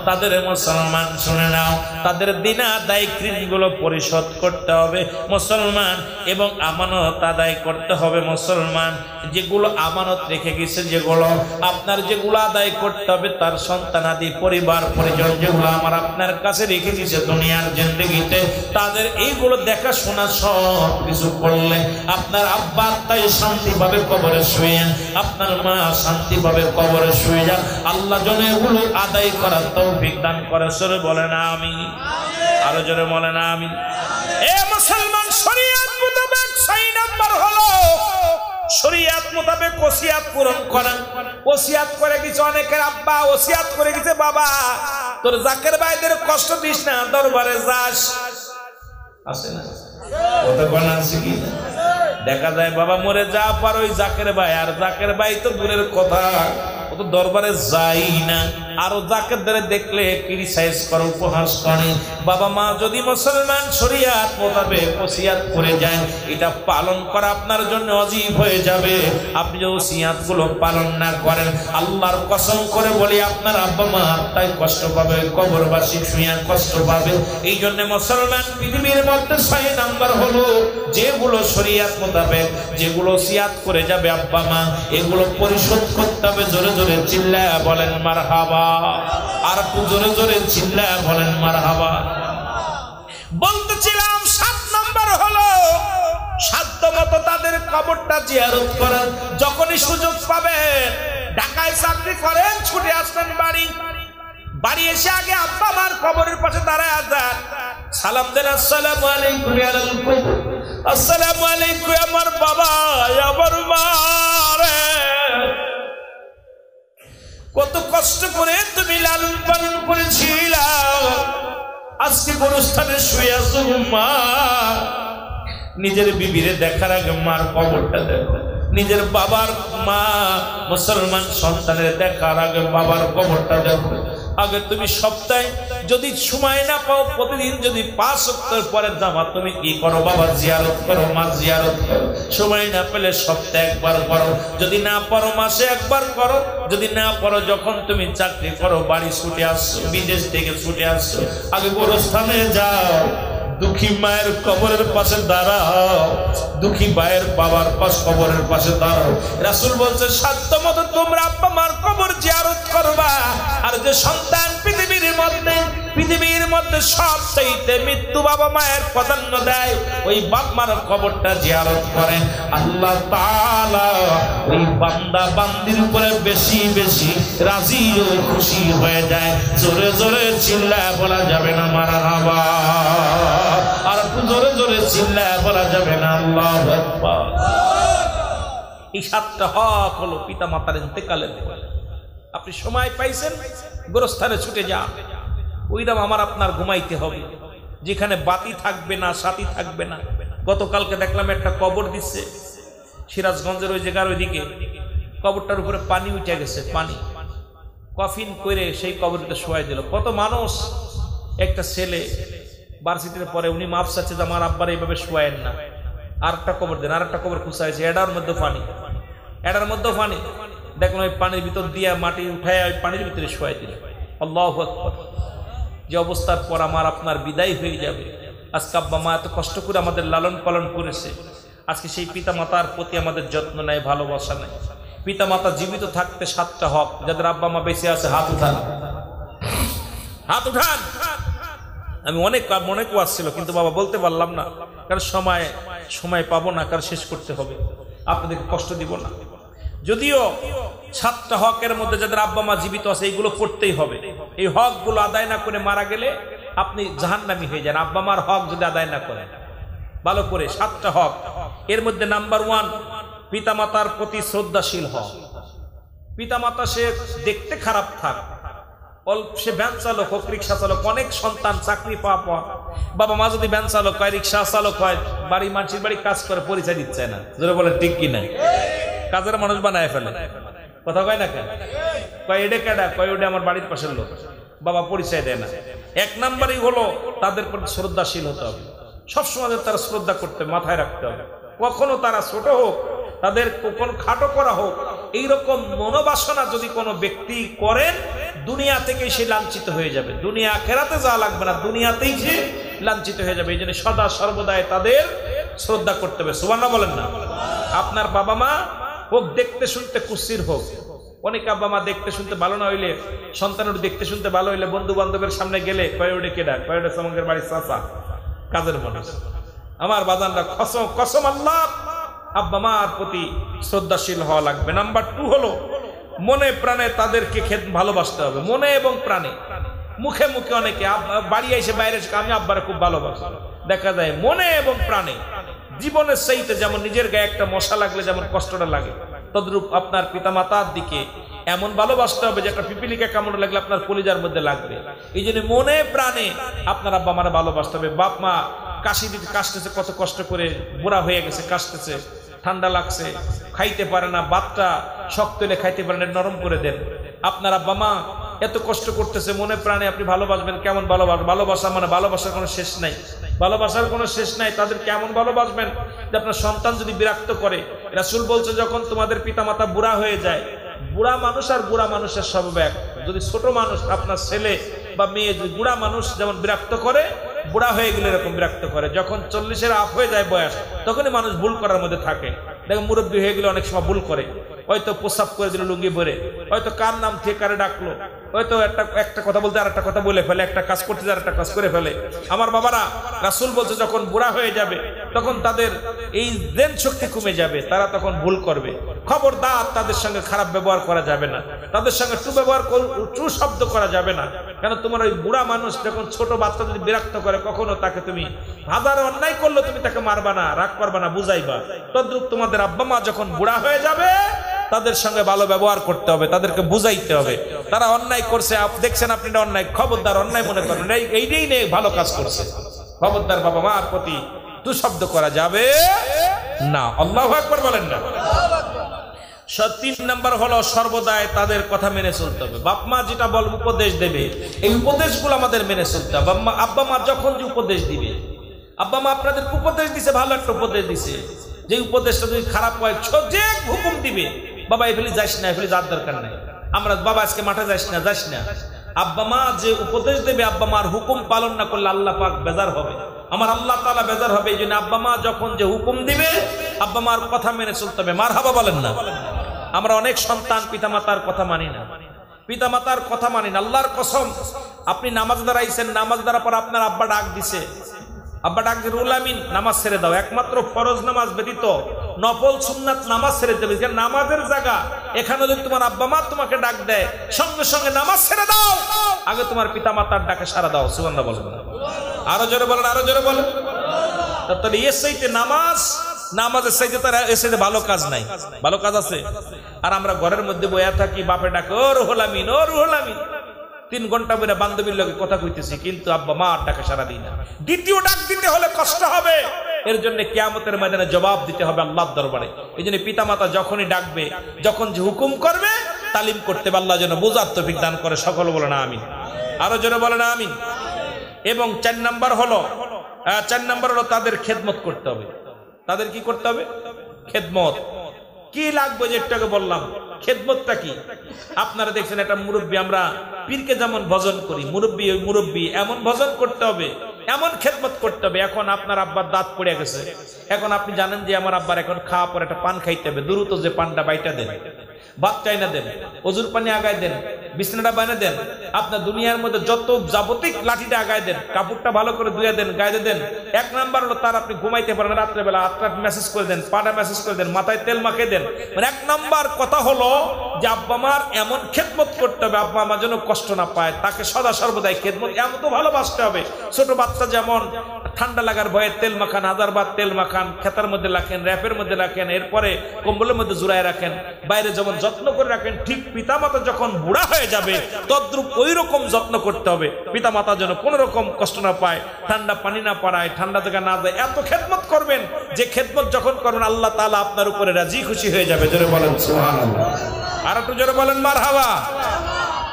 তাদের মুসলমান শুনে নাও, তাদের দিনা আদায় ঋণগুলো পরিশোধ করতে হবে মুসলমান, এবং আমানত আদায় করতে হবে মুসলমান। যেগুলো আমানত রেখে গেছে, যেগুলো আপনার যেগুলো আদায় করতে হবে, তার সন্তানাদি পরিবার পরিজন যেগুলো আমার আপনার কাছে রেখে দিয়েছে দুনিয়ার জিন্দেগিতে, তাদের এইগুলো দেখাশোনা সব কিছু করলে আপনার আব্বা তাই শান্তি পাবে কবরে শুয়ে, আপনার মা শান্তি পাবে কবরে শুয়ে যান। আল্লাহ যেন এগুলো আদায় করার তৌফিক দান করে। সরে বলে না আমি, আরো জোরে বলে না আমি। এ মুসলমান, শরীয়ত মোতাবেক 6 নাম্বার হলো শরীয়ত মোতাবেক ওসিয়াত পূরণ করা। ওসিয়াত করে গেছে অনেকের আব্বা, ওসিয়াত করে গেছে বাবা, তোর জাকের ভাইদের কষ্ট দিস না, দরবারে যাস, আছে না কত কোন আছে কি দেখা যায় বাবা মরে যা পার ওই জাকের ভাই, আর জাকের ভাই তো দূরের কথা, ও তো দরবারে যাই না, আরো জাকের দ্বারা দেখলে ক্রিটিসাইজ করে, উপহাস করে। বাবা মা যদি মুসলমান শরীয়ত মোতাবেক ওসিয়াত করে যায়, এটা পালন করা আপনার জন্য ওয়াজিব হয়ে যাবে। আপনি যদি ওসিয়াত গুলো পালন না করেন, আল্লাহর কসম করে বলি আপনার আব্বা মা তাই কষ্ট পাবে, কবরবাসী শুইয়া কষ্ট পাবে। এই জন্য মুসলমান পৃথিবীর মধ্যে 6 নাম্বার হলো যেগুলো শরীয়ত মোতাবেক যেগুলো ওসিয়াত করে যাবে আব্বা মা, এগুলো পরিশোধ করতে হবে। জোরে জোরে চিল্লায়া বলেন মারহাবা, আর একটু জোরে জোরে চিল্লায়া বলেন মারহাবা। বলতেছিলাম 7 নাম্বার হলো সাধ্যমতো তাদের কবরটা জিয়ারত করেন। যখনই সুযোগ পাবেন, ঢাকায় চাকরি করেন, ছুটে আসবেন বাড়ি, বাড়ি এসে আগে আব্বা মার কবরের পাশে দাঁড়ায় যান, সালাম দেন, আসসালামু আলাইকুম ইয়া রাসূলুল্লাহ, আসসালামু আলাইকুম আমার বাবা, আমার মা রে, কত কষ্ট করে তুমি লালন পালন করেছিলা, আজকে গোরস্থানে শুয়ে আছো মা। নিজের বিবিরে দেখার আগে মার কবরটা দেখো, নিজের বাবার মা মুসলমান সন্তানের দেখার আগে বাবার কবরটা দেখো। আগে তুমি সপ্তাহে যদি সময় না পাও, প্রতিদিন যদি 5 ওয়াক্তের পরে জামা, তুমি কি করো বাবা জিয়ারত করো, মা জিয়ারত করো। সময় না পেলে সপ্তাহে একবার করো, যদি না পারো মাসে একবার করো, যদি না পারো যখন তুমি চাকরি করো, বাড়ি ছুটে আসছো, বিদেশ থেকে ছুটে আসছো, আগে গোরস্থানে যাও, দুঃখী মায়ের কবরের পাশে দাঁড়াও, দুঃখী ভাইয়ের বাবার পাশ কবরের পাশে দাঁড়াও। রাসূল বলছে সাধ্যমতো তোমরা আব্বা মার কবর জিয়ারত করবা। আর যে সন্তান পৃথিবীর মধ্যে সবচাইতে মৃত্যু বাবা মায়ের প্রাধান্য দেয়, ওই বাপ মার কবরটা জিয়ারত করে, আল্লাহ তাআলা ওই বান্দা বান্দির উপরে বেশি বেশি রাজি ও খুশি হয়ে যায়। জোরে জোরে চিল্লায় বলা যাবে না মারহাবা, আর একটু জোরে জোরে চিল্লায় বলা যাবে না আল্লাহু আকবার। এই 7টা হক হলো পিতা মাতার ইন্তেকালের পরে। আপনি সময় পাইছেন, গোরস্থানে ছুটে যান। ওইরকম আমার আপনার ঘুমাইতে হবে, যেখানে বাতি থাকবে না, সাথী থাকবে না। গতকালকে দেখলাম একটা কবর দিচ্ছে সিরাজগঞ্জের ওই জায়গার ওইদিকে, কবরটার উপরে পানি উঠে গেছে, পানি কফিন করে সেই কবরটা শোয়াই দিল। কত মানুষ, একটা ছেলে ভার্সিটির পরে উনি মাপ চাচ্ছে যে আমার আব্বার এইভাবে শোয়ায়েন না, আর একটা কবর দেন, আর একটা কবর খুঁচাইছে, এটার মধ্যে পানি, এটার মধ্যে পানি। দেখলাম ওই পানির ভিতর দিয়ে মাটি উঠায় ওই পানির ভিতরে শোয়াই দিল। আল্লাহু আকবার। যে অবস্থার পর আমার আপনার বিদায় হয়ে যাবে। আজকে আব্বা মা এত কষ্ট করে আমাদের লালন পালন করেছে, আজকে সেই পিতা মাতার প্রতি আমাদের যত্ন নাই, ভালোবাসা নাই। পিতা মাতা জীবিত থাকতে 7টা হক, যাদের আব্বা মা বেঁচে আছে হাত উঠান, হাত উঠান। আমি অনেক মনে আসছিল, কিন্তু বাবা বলতে পারলাম না, কারণ সময় পাবো না, কারণ শেষ করতে হবে, আপনাদেরকে কষ্ট দিব না। যদিও 7টা হকের মধ্যে যাদের আব্বা মা জীবিত আছে এইগুলো করতেই হবে। এই হকগুলো আদায় না করে মারা গেলে আপনি জাহান্নামী হয়ে যান, আব্বা মার হক যদি আদায় না করেন ভালো করে। 7টা হক, এর মধ্যে নাম্বার 1 পিতামাতার প্রতি শ্রদ্ধাশীল হক। পিতামাতা সে দেখতে খারাপ থাক, সে ভ্যান চালক হোক, রিক্সা চালক, অনেক সন্তান চাকরি পাওয়া পর বাবা মা যদি ভ্যান চালক হয়, রিক্সা চালক হয়, বাড়ি মানুষের বাড়ি কাজ করে, পরিচয় দিচ্ছে না, জোরে বলে ঠিক কিনা? কাজের মানুষ বানায় ফেলে, কথা কয় না কেন? কয় এটা কেডা, কয় ওটা আমার বাড়ির পাশের লোক, বাবা পরিচয় দেয় না। 1 নম্বরই হলো তাদের প্রতি শ্রদ্ধাশীল হতে হবে, সবসময় তারা শ্রদ্ধা করতে মাথায় রাখতে হবে। কখনো তারা ছোট হোক, তাদের কখনো খাটো করা হোক, এইরকম মনোবাসনা যদি কোনো ব্যক্তি করেন দুনিয়া থেকেই সে লাঞ্ছিত হয়ে যাবে, দুনিয়া আখিরাতে যাওয়া লাগবে না, দুনিয়াতেই সে লাঞ্ছিত হয়ে যাবে। এই জন্য সদা সর্বদাই তাদের শ্রদ্ধা করতে হবে। সুবহানাল্লাহ বলেন না? আপনার বাবা মা হোক দেখতে শুনতে কুৎসিত হোক, অনেক আব্বা মা দেখতে শুনতে ভালো না হইলে, সন্তানের দেখতে শুনতে ভালো হইলে বন্ধু বান্ধবের সামনে গেলে কয় ওটা কেডা, কয় ওটা আমাদের বাড়ির চাচা, কাজের মানুষ। আমার বাজানরা কসম আল্লাহ আব্বা মার প্রতি শ্রদ্ধাশীল হওয়া লাগবে। নাম্বার 2 হলো মনে প্রাণে তাদেরকে ভালোবাসতে হবে, মনে এবং প্রাণে। মুখে মুখে অনেকে বাড়ি এসে বাইরে এসে আমি আব্বারে খুব ভালোবাসি, দেখা যায় মনে এবং প্রাণে। জীবনের চাইতে যেমন নিজের গায়ে একটা মশা লাগলে যেমন কষ্টটা লাগে, তদ্রূপ আপনার পিতামাতার দিকে এমন ভালোবাসতে হবে যে একটা পিপিলিকা কামড় লাগলে আপনার কলিজার মধ্যে লাগবে। এই জন্য মনে প্রাণে আপনার আব্বা মারা ভালোবাসতে হবে। বাপ মা কাশি দিতে কাশতেছে, কত কষ্ট করে, বুড়া হয়ে গেছে, কাশতেছে, ঠান্ডা লাগছে, খাইতে পারে না, ভাতটা শক্ত হলে খাইতে পারে না, নরম করে দেন। আপনার আব্বা মা এত কষ্ট করতেছে, মনে প্রাণে আপনি ভালোবাসবেন। কেমন ভালোবাসবেন? ভালোবাসা মানে ভালোবাসার কোনো শেষ নাই, ভালোবাসার কোনো শেষ নাই। তাদের কেমন ভালোবাসবেন যে আপনার সন্তান যদি বিরক্ত করে, রাসূল বলছে যখন তোমাদের পিতামাতা বুড়া হয়ে যায়, বুড়া মানুষ আর বুড়া মানুষের স্বভাব এক। যদি ছোট মানুষ আপনার ছেলে বা মেয়ে, যদি বুড়া মানুষ যেমন বিরক্ত করে, বুড়া হয়ে গেলে এরকম বিরক্ত করে। যখন 40-এর আপ হয়ে যায় বয়স, তখনই মানুষ ভুল করার মধ্যে থাকে। দেখো মুরব্বী হয়ে গেলে অনেক সময় ভুল করে, হয়তো প্রস্রাব করে দিল লুঙ্গি ভরে, হয়তো কার নাম থেকে কারে ডাকলো, হয়তো একটা কথা বলতে আর একটা কথা বলে ফেলে, একটা কাজ করতে আর একটা কাজ করে ফেলে। আমার বাবারা, রাসূল বলছে যখন বুড়া হয়ে যাবে তখন তাদের এই দেন শক্তি কমে যাবে, তারা তখন ভুল করবে। খবরদার তাদের সঙ্গে খারাপ ব্যবহার করা যাবে না, তাদের সঙ্গে টু শব্দ করা যাবে না। কেন তোমার ওই বুড়া মানুষ যখন ছোট বাচ্চা যদি বিরক্ত করে, কখনো তাকে তুমি হাজার অন্যায় করলো তুমি তাকে মারবা না, রাগ করবা না, বুঝাইবা। তদ্রূপ তোমাদের আব্বা মা যখন বুড়া হয়ে যাবে তাদের সঙ্গে ভালো ব্যবহার করতে হবে, তাদেরকে বুঝাইতে হবে। তারা অন্যায় করছে, দেখছেন আপনি অন্যায়, খবরদার অন্যায় মনে করবেন, এইটাই নিয়ে ভালো কাজ করছে, খবরদার বাবা মার প্রতি দুঃশব্দ করা যাবে না। আল্লাহু আকবার বলেন না? 3 নাম্বার হলো সর্বদাই তাদের কথা মেনে চলতে হবে। বাপ মা যেটা বল উপদেশ দেবে, এই উপদেশগুলো আমাদের মেনে চলতে হবে। আব্বা মা যখন যে উপদেশ দিবে, আব্বা মা আপনাদের উপদেশ দিছে, ভালো একটা উপদেশ দিছে, যে উপদেশটা যদি খারাপ হয়, যে হুকুম দিবে, বাবা এগুলি যাস না, এগুলি যার দরকার নাই, আমরা বাবা আজকে মাঠে যাস না, যাস না। আব্বা মা যে উপদেশ দেবে, আব্বা মার হুকুম পালন না করলে আল্লাহ পাক বেজার হবে, আমার আল্লাহ তাআলা বেজার হবে। এই জন্য আব্বা মা যখন যে হুকুম দিবে, আব্বা মার কথা মেনে চলতে হবে। মারহাবা বলেন না? আমরা অনেক সন্তান পিতামাতার কথা মানি না, পিতামাতার কথা মানি না। আল্লাহর কসম, আপনি নামাজ দাঁড়াইছেন, নামাজ দাঁড়ার পর আপনার আব্বা ডাক দিছে, আব্বা ডাক দিয়ে রুল আমিন, নামাজ ছেড়ে দাও। একমাত্র ফরজ নামাজ ব্যতীত নফল সুন্নাত নামাজ ছেড়ে দেবে, যে নামাজের জায়গা। এখানে যদি তোমার আব্বা মা তোমাকে ডাক দেয়, সঙ্গে সঙ্গে নামাজ ছেড়ে দাও, আগে তোমার পিতা মাতার ডাকে সাড়া দাও। সুবহানাল্লাহ বলেন? আরো জোরে বলেন, আরো জোরে বলেন। তাহলে এর চাইতে নামাজের চাইতে তার এর চাইতে ভালো কাজ নাই। ভালো কাজ আছে? আর আমরা ঘরের মধ্যে বইয়া থাকি, বাপে ডাকে ও রুহুল আমিন, ও রুহুল আমিন, 3 ঘন্টা ধরে বান্ধবীর লোকে কথা কইতেছি, কিন্তু আব্বা মা ডাকে সারা দিই না। দ্বিতীয় ডাক দিতে হলে কষ্ট হবে, এর জন্য কিয়ামতের ময়দানে জবাব দিতে হবে আল্লাহর দরবারে। এই জন্য পিতামাতা যখনই ডাকবে, যখন যে হুকুম করবে, তালিম করতে হবে। আল্লাহ যেন বোঝার তৌফিক দান করে। সকল বলে না আমিন? আরো জোরে বলে না আমিন? এবং 4 নাম্বার হলো তাদের খেদমত করতে হবে। তাদের কি করতে হবে? খেদমত। কি লাগবে যে একটু আগে বললাম, খেদমতটা কি? আপনারা দেখছেন একটা মুরব্বী, আমরা পীরকে যেমন ভজন করি, মুরব্বী ওই মুরব্বী এমন ভজন করতে হবে, এমন খেদমত করতে হবে। এখন আপনার আব্বার দাঁত পড়ে গেছে, এখন আপনি জানেন যে আমার আব্বার এখন খাওয়া পরে একটা পান খাইতে হবে, দ্রুত যে পানটা বাইটা দেন, ভাত চাইনা দেন, অজুর পানি আগায় দেন, বিছানাটা বানিয়ে দেন, আপনার দুনিয়ার মধ্যে যত যাবতিক লাঠিটা আগায় দেন, কাপড়টা ভালো করে ধুয়ে দেন, গায়ে দেন। 1 নাম্বার হলো তার আপনি ঘুমাইতে পারেন রাত্রেবেলা, হাতটা মেসেজ করে দেন, পাটা মেসেজ করে দেন, মাথায় তেল মাখিয়ে দেন। মানে 1 নাম্বার কথা হলো যে আব্বা মার এমন খেদমত করতে হবে আব্বা মা যেন কষ্ট না পায়, তাকে সদা সর্বদাই খেদমত এমন তো ভালোবাসতে হবে। ছোট বাচ্চা যেমন ঠান্ডা লাগার ভয়ে তেল মাখান, হাজারবার তেল মাখান, খেতার মধ্যে রাখেন, র্যাপের মধ্যে রাখেন, এরপরে কম্বলের মধ্যে জুড়ায় রাখেন, বাইরে যেমন যত্ন করে রাখেন, ঠিক পিতামাতা যখন বুড়া হয়ে যাবে তদ্রূপ ওই রকম যত্ন করতে হবে, পিতামাতা যেন কোনো রকম কষ্ট না পায়, ঠান্ডা পানি না পড়ায়, ঠান্ডা জায়গা না যায়, এত খেদমত করবেন যে খেদমত যখন করবেন আল্লাহ তাআলা আপনার উপরে রাজি খুশি হয়ে যাবে। জোরে বলেন সুবহানাল্লাহ। আর একটু জোরে বলেন মারহাবা।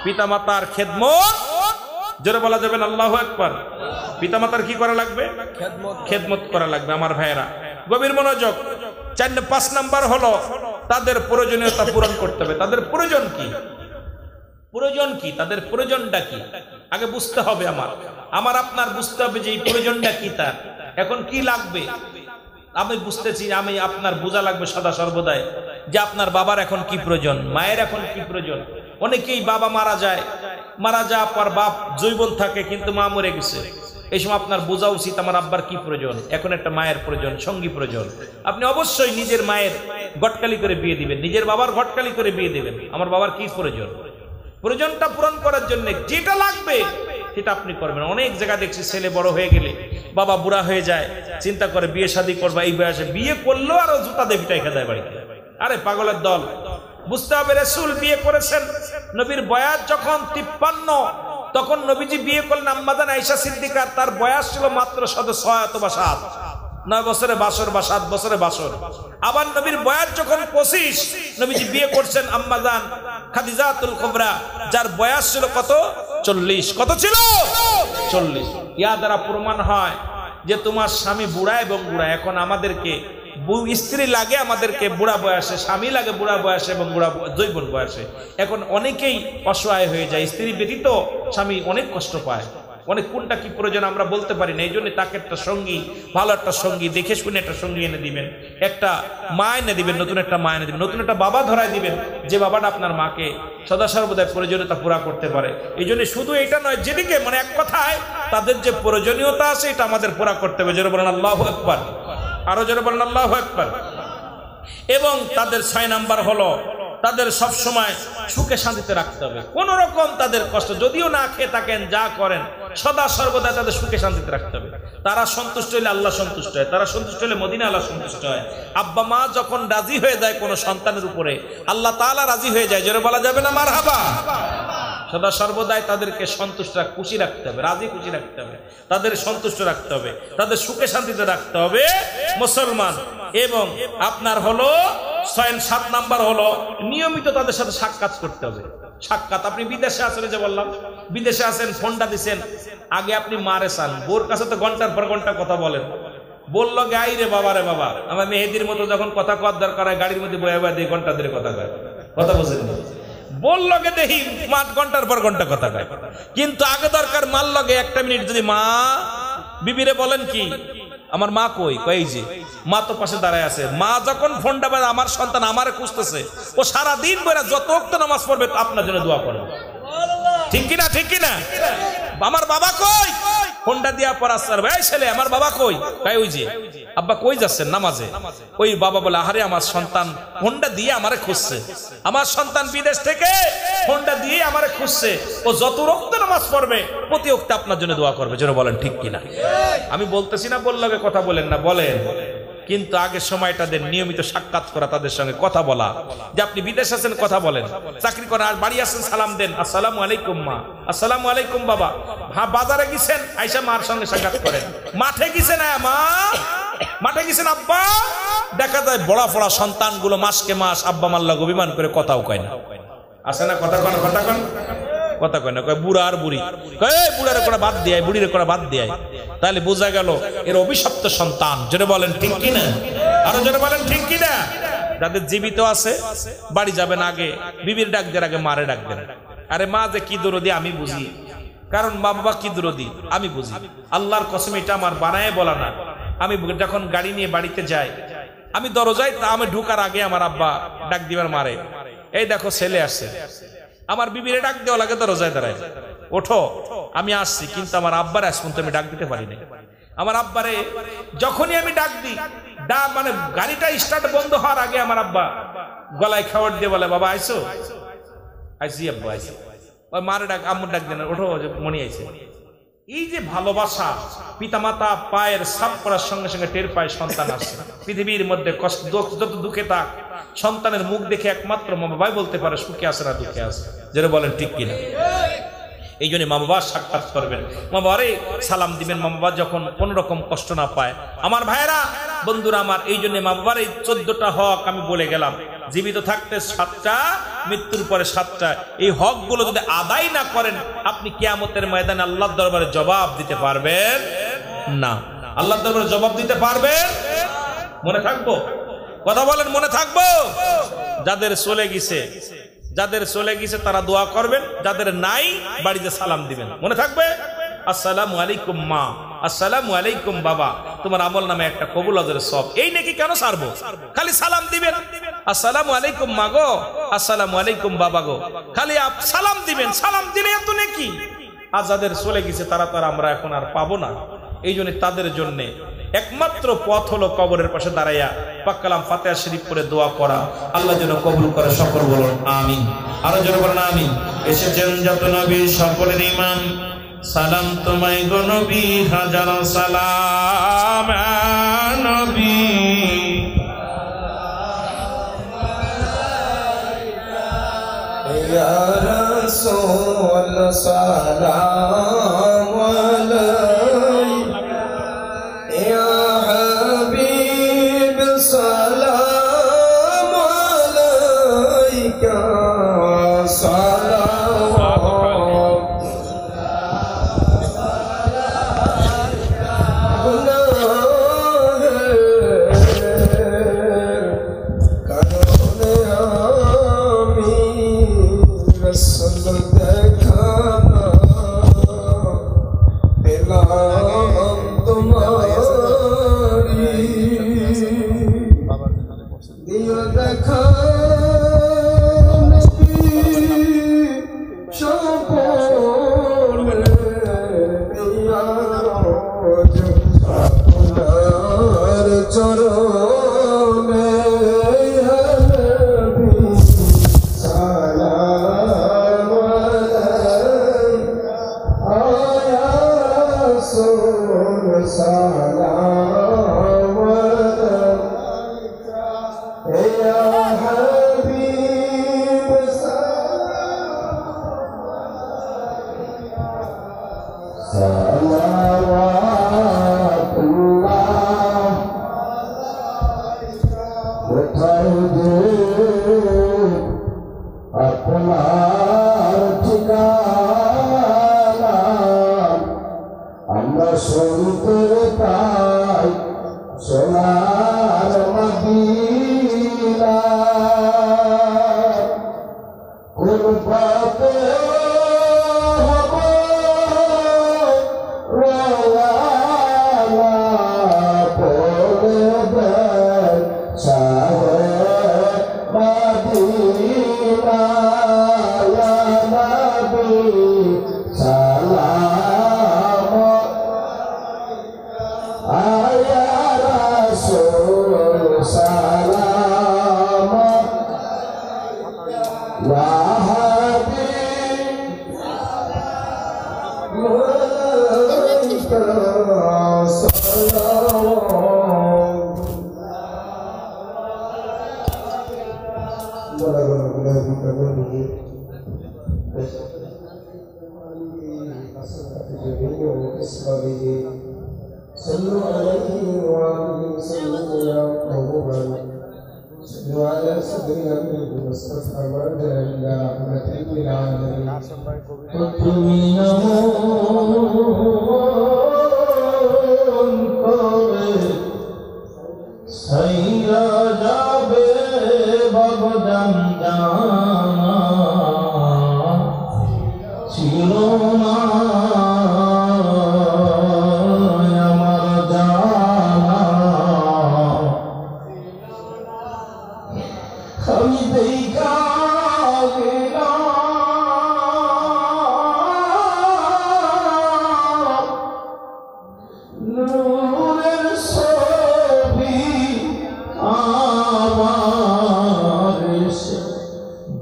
পিতামাতার খেদমত জোরে বলা যাবেন আল্লাহু আকবার। পিতামাতার কি করা লাগবে? খেদমত করা লাগবে। আমার ভাইয়েরা গভীর মনোযোগ। 5 নাম্বার হলো তাদের প্রয়োজনীয়তা পূরণ করতে হবে। তাদের প্রয়োজন কি? প্রয়োজন কি? তাদের প্রয়োজনটা কি আগে বুঝতে হবে। আমার আপনার বুঝতে হবে যে এই প্রয়োজনটা কি, তার এখন কি লাগবে। আমি বুঝতেছি, আমি আপনার বোঝা লাগবে সদা সর্বদাই যে আপনার বাবার এখন কি প্রয়োজন, মায়ের এখন কি প্রয়োজন। অনেকেই বাবা মারা যায়, মারা যাওয়ার পর বাপ জৈবন থাকে কিন্তু মা মরে গেছে। এই সময় আপনার বোঝা উচিত আমার আব্বার কি প্রয়োজন, এখন একটা মায়ের প্রয়োজন, সঙ্গী প্রয়োজন। আপনি অবশ্যই নিজের মায়ের গটকালি করে বিয়ে দিবেন, নিজের বাবার গটকালি করে বিয়ে দিবেন। আমার বাবার কি প্রয়োজন, প্রয়োজনটা পূরণ করার জন্য যেটা লাগবে সেটা আপনি করবেন। অনেক জায়গা দেখছি ছেলে বড় হয়ে গেলে বাবা বুড়া হয়ে যায়, চিন্তা করে বিয়ে শাদী করবা, এই বয়সে বিয়ে করলেও আরো জুতা দিয়ে পিটাই খেয়ে দেয় বাড়িতে। আরে পাগলের দল, বুঝতে হবে রাসূল বিয়ে করেছেন, নবীর বয়স যখন 53 তখন নবীজি বিয়ে করলেন আম্মাজান আয়েশা সিদ্দিকা, তার বয়স ছিল মাত্র 6 অথবা 7, 9 বছরে বাসর বা 7 বছরে বাসর। আবার নবীর বয়স যখন 25 নবীজি বিয়ে করছেন আম্মাজান খাদিজাতুল কুবরা, যার বয়স ছিল কত? 40। কত ছিল? 40। ইয়া দ্বারা প্রমাণ হয় যে তোমার স্বামী বুড়া এবং বুড়া। এখন আমাদেরকে স্ত্রী লাগে আমাদেরকে বুড়া বয়সে, স্বামী লাগে বুড়া বয়সে এবং বুড়া যৌবন বয়সে। এখন অনেকেই অসহায় হয়ে যায়, স্ত্রী ব্যতীত স্বামী অনেক কষ্ট পায়, অনেক কোনটা কি প্রয়োজন আমরা বলতে পারি না। এই জন্য তাকে একটা সঙ্গী, ভালো একটা সঙ্গী দেখে শুনে একটা সঙ্গী এনে দিবেন, একটা মা এনে দিবেন, নতুন একটা মা এনে দিবেন, নতুন একটা বাবা ধরাই দিবেন, যে বাবাটা আপনার মাকে সদা সর্বদা প্রয়োজনীয়তা পুরা করতে পারে। এই জন্য শুধু এটা নয়, যেদিকে মানে এক কথায় তাদের যে প্রয়োজনীয়তা আছে এটা আমাদের পুরা করতে হবে। জোরে বলেন আল্লাহু আকবার। আরো জোরে বলেন আল্লাহু আকবার। এবং তাদের 6 নাম্বার হলো তাদের সব সময় সুখে শান্তিতে রাখতে হবে। কোন রকম তাদের কষ্ট যদিও না খেয়ে থাকেন, যা করেন সদা সর্বদা তাদের সুখে শান্তিতে রাখতে হবে। তারা সন্তুষ্ট হলে আল্লাহ সন্তুষ্ট হয়, তারা সন্তুষ্ট হলে মদিনা আল্লাহ সন্তুষ্ট হয়। আব্বা মা যখন রাজি হয়ে যায় কোনো সন্তানের উপরে, আল্লাহ তাআলা রাজি হয়ে যায়। জোরে বলা যাবে না মারহাবা। সদা সর্বদাই তাদেরকে সন্তুষ্ট খুশি রাখতে হবে, রাজি খুশি রাখতে হবে, তাদের সন্তুষ্ট রাখতে হবে, তাদের সুখে শান্তিতে রাখতে হবে মুসলমান। এবং আপনার হলো 7 নাম্বার হলো নিয়মিত তাদের সাথে সাক্ষাৎ করতে হবে। সাক্ষাৎ, আপনি বিদেশে আছেন, যে বললাম বিদেশে আছেন, ফোনটা দিচ্ছেন, আগে আপনি মারে চান, বোর কাছে তো ঘন্টার পর ঘন্টা কথা বলেন, বললো গাই রে বাবা রে বাবা, আমার মেহেদির মতো যখন কথা কওয়ার দরকার হয় গাড়ির মধ্যে বয়ে বয়ে 2 ঘন্টা ধরে কথা কয়, কথা বলছেন, বললো গে দেখি 5 ঘন্টার পর ঘন্টা কথা কয়। কিন্তু আগে দরকার মার লগে 1 মিনিট যদি মা বিবিরে বলেন কি আমার মা কই, কই যে মা তো পাশে দাঁড়ায় আছে। মা যখন ফোনটা বাজে আমার সন্তান আমারে খুঁজতেছে, ও সারা দিন বইরা যত ওয়াক্ত নামাজ পড়বে আপনার জন্য দোয়া করবে, ঠিক কিনা? ঠিক কিনা? আমার বাবা কই, ফোনটা দিয়া পর আসছে, ভাই ছেলে আমার বাবা কই, তাই ওই যে আব্বা কই যাচ্ছেন নামাজে। ওই বাবা বলে আরে আমার সন্তান ফোনটা দিয়ে আমারে খুঁজছে, আমার সন্তান বিদেশ থেকে ফোনটা দিয়ে আমারে খুঁজছে, ও যত ওয়াক্ত নামাজ পড়বে প্রতি ওয়াক্তে আপনার জন্য দোয়া করবে। যেন বলেন ঠিক কিনা? আমি বলতেছি না বললে কথা বলেন না, বলেন, কিন্তু আগের সময়টা দেন নিয়মিত সাক্ষাৎ করা, তাদের সঙ্গে কথা বলা, যে আপনি বিদেশ আছেন কথা বলেন, চাকরি করেন আর বাড়ি আসেন সালাম দেন, আসসালামু আলাইকুম মা, আসসালামু আলাইকুম বাবা। হ্যাঁ বাজারে গেছেন আয়সা মার সঙ্গে সাক্ষাৎ করেন, মাঠে গেছেন মা, মাঠে গেছেন আব্বা। দেখা যায় বড়া ফড়া সন্তানগুলো মাসকে মাস আব্বা মাল্লা অভিমান করে কথাও কয় না, আসে না কথা কন, কথা কন, কথা কয় না, কয় বুড়া আর বুড়ি, কয় বুড়ার করে বাদ দিয়ে বুড়ির করে বাদ দিয়ে, তাহলে বোঝা গেল এর অভিশপ্ত সন্তান। জোরে বলেন ঠিক কিনা? আরো জোরে বলেন ঠিক কিনা? যাদের জীবিত আছে বাড়ি যাবেন আগে বিবির ডাক দেওয়ার আগে মারে ডাক দেন। আরে মা যে কি দরদি আমি বুঝি, কারণ মা বাবা কি দরদি আমি বুঝি, আল্লাহর কসম এটা আমার বানায় বলা না। আমি যখন গাড়ি নিয়ে বাড়িতে যাই, আমি দরজায় আমি ঢুকার আগে আমার আব্বা ডাক দিবার মারে, এই দেখো ছেলে আসছে, আমার বিবিরে ডাক দেওয়া লাগে দরজায় দাঁড়ায়, ওঠো আমি আসছি, কিন্তু আমার আব্বার আজ পর্যন্ত আমি ডাক দিতে পারি না। আমার আব্বারে যখনই আমি ডাক দিই, মানে গাড়িটা স্টার্ট বন্ধ হওয়ার আগে আমার আব্বা গলায় খাওয়ার দিয়ে বলে বাবা আইসো, আইসি আব্বু আইসি, ওই মারে ডাক আম্মুর ডাক দেন, ওঠো মনি আইছে। এই যে ভালোবাসা, পিতামাতা পায়ের সাপ করার সঙ্গে সঙ্গে টের পায় সন্তান আসছে। পৃথিবীর মধ্যে কষ্ট যত দুঃখে থাক, সন্তানের মুখ দেখে একমাত্র মা বাবাই বলতে পারে সুখে আছে না দুঃখে আছে, যেটা বলেন ঠিক কিনা। এই জন্য মা বাবার সাক্ষাৎ করবেন, মা বাবারে সালাম দিবেন, মা বাবা যখন কোন রকম কষ্ট না পায়। আমার ভাইয়েরা, বন্ধুরা আমার, এই জন্য মা বাবার এই 14টা হক আমি বলে গেলাম। জীবিত থাকতে 7টা, মৃত্যুর পরে 7টা। এই হকগুলো যদি আদায় না করেন, আপনি কিয়ামতের ময়দানে আল্লাহর দরবারে জবাব দিতে পারবেন না। আল্লাহর দরবারে জবাব দিতে পারবেন? মনে থাকবো? কথা বলেন, মনে থাকবো? যাদের চলে গেছে তারা দোয়া করবেন, যাদের নাই বাড়িতে সালাম দিবেন। মনে থাকবে? আসসালামু আলাইকুম মা, আসসালামু আলাইকুম বাবা, তোমার আমল নামে একটা কবুল আজরের সব। এই নাকি কেন ছাড়বো? খালি সালাম দিবেন, আসসালামু আলাইকুম মা গো, আসসালামু আলাইকুম বাবা গো, খালি সালাম দিবেন। সালাম দিলে এত নাকি। আর যাদের চলে গেছে তারা আমরা এখন আর পাবো না। এই জন্য তাদের জন্য একমাত্র পথ হলো কবরের পাশে দাঁড়াইয়া পাক কালাম ফাতিহা শরীফ পড়ে দোয়া করা। আল্লাহ যেন কবুল করে, সকল বলুন আমিন। আরো যেন বলেন আমিন। এসেছেন যত নবী সকলের ইমাম, সালাম তোমায় গো নবী, হাজার সালাম নবী। ইয়া রাসূল সালাম আলাইকা, ইয়া হাবিব সালাম আলাইকা,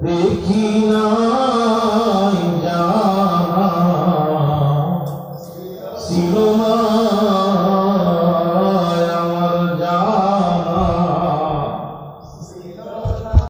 देखी ना ছিল মা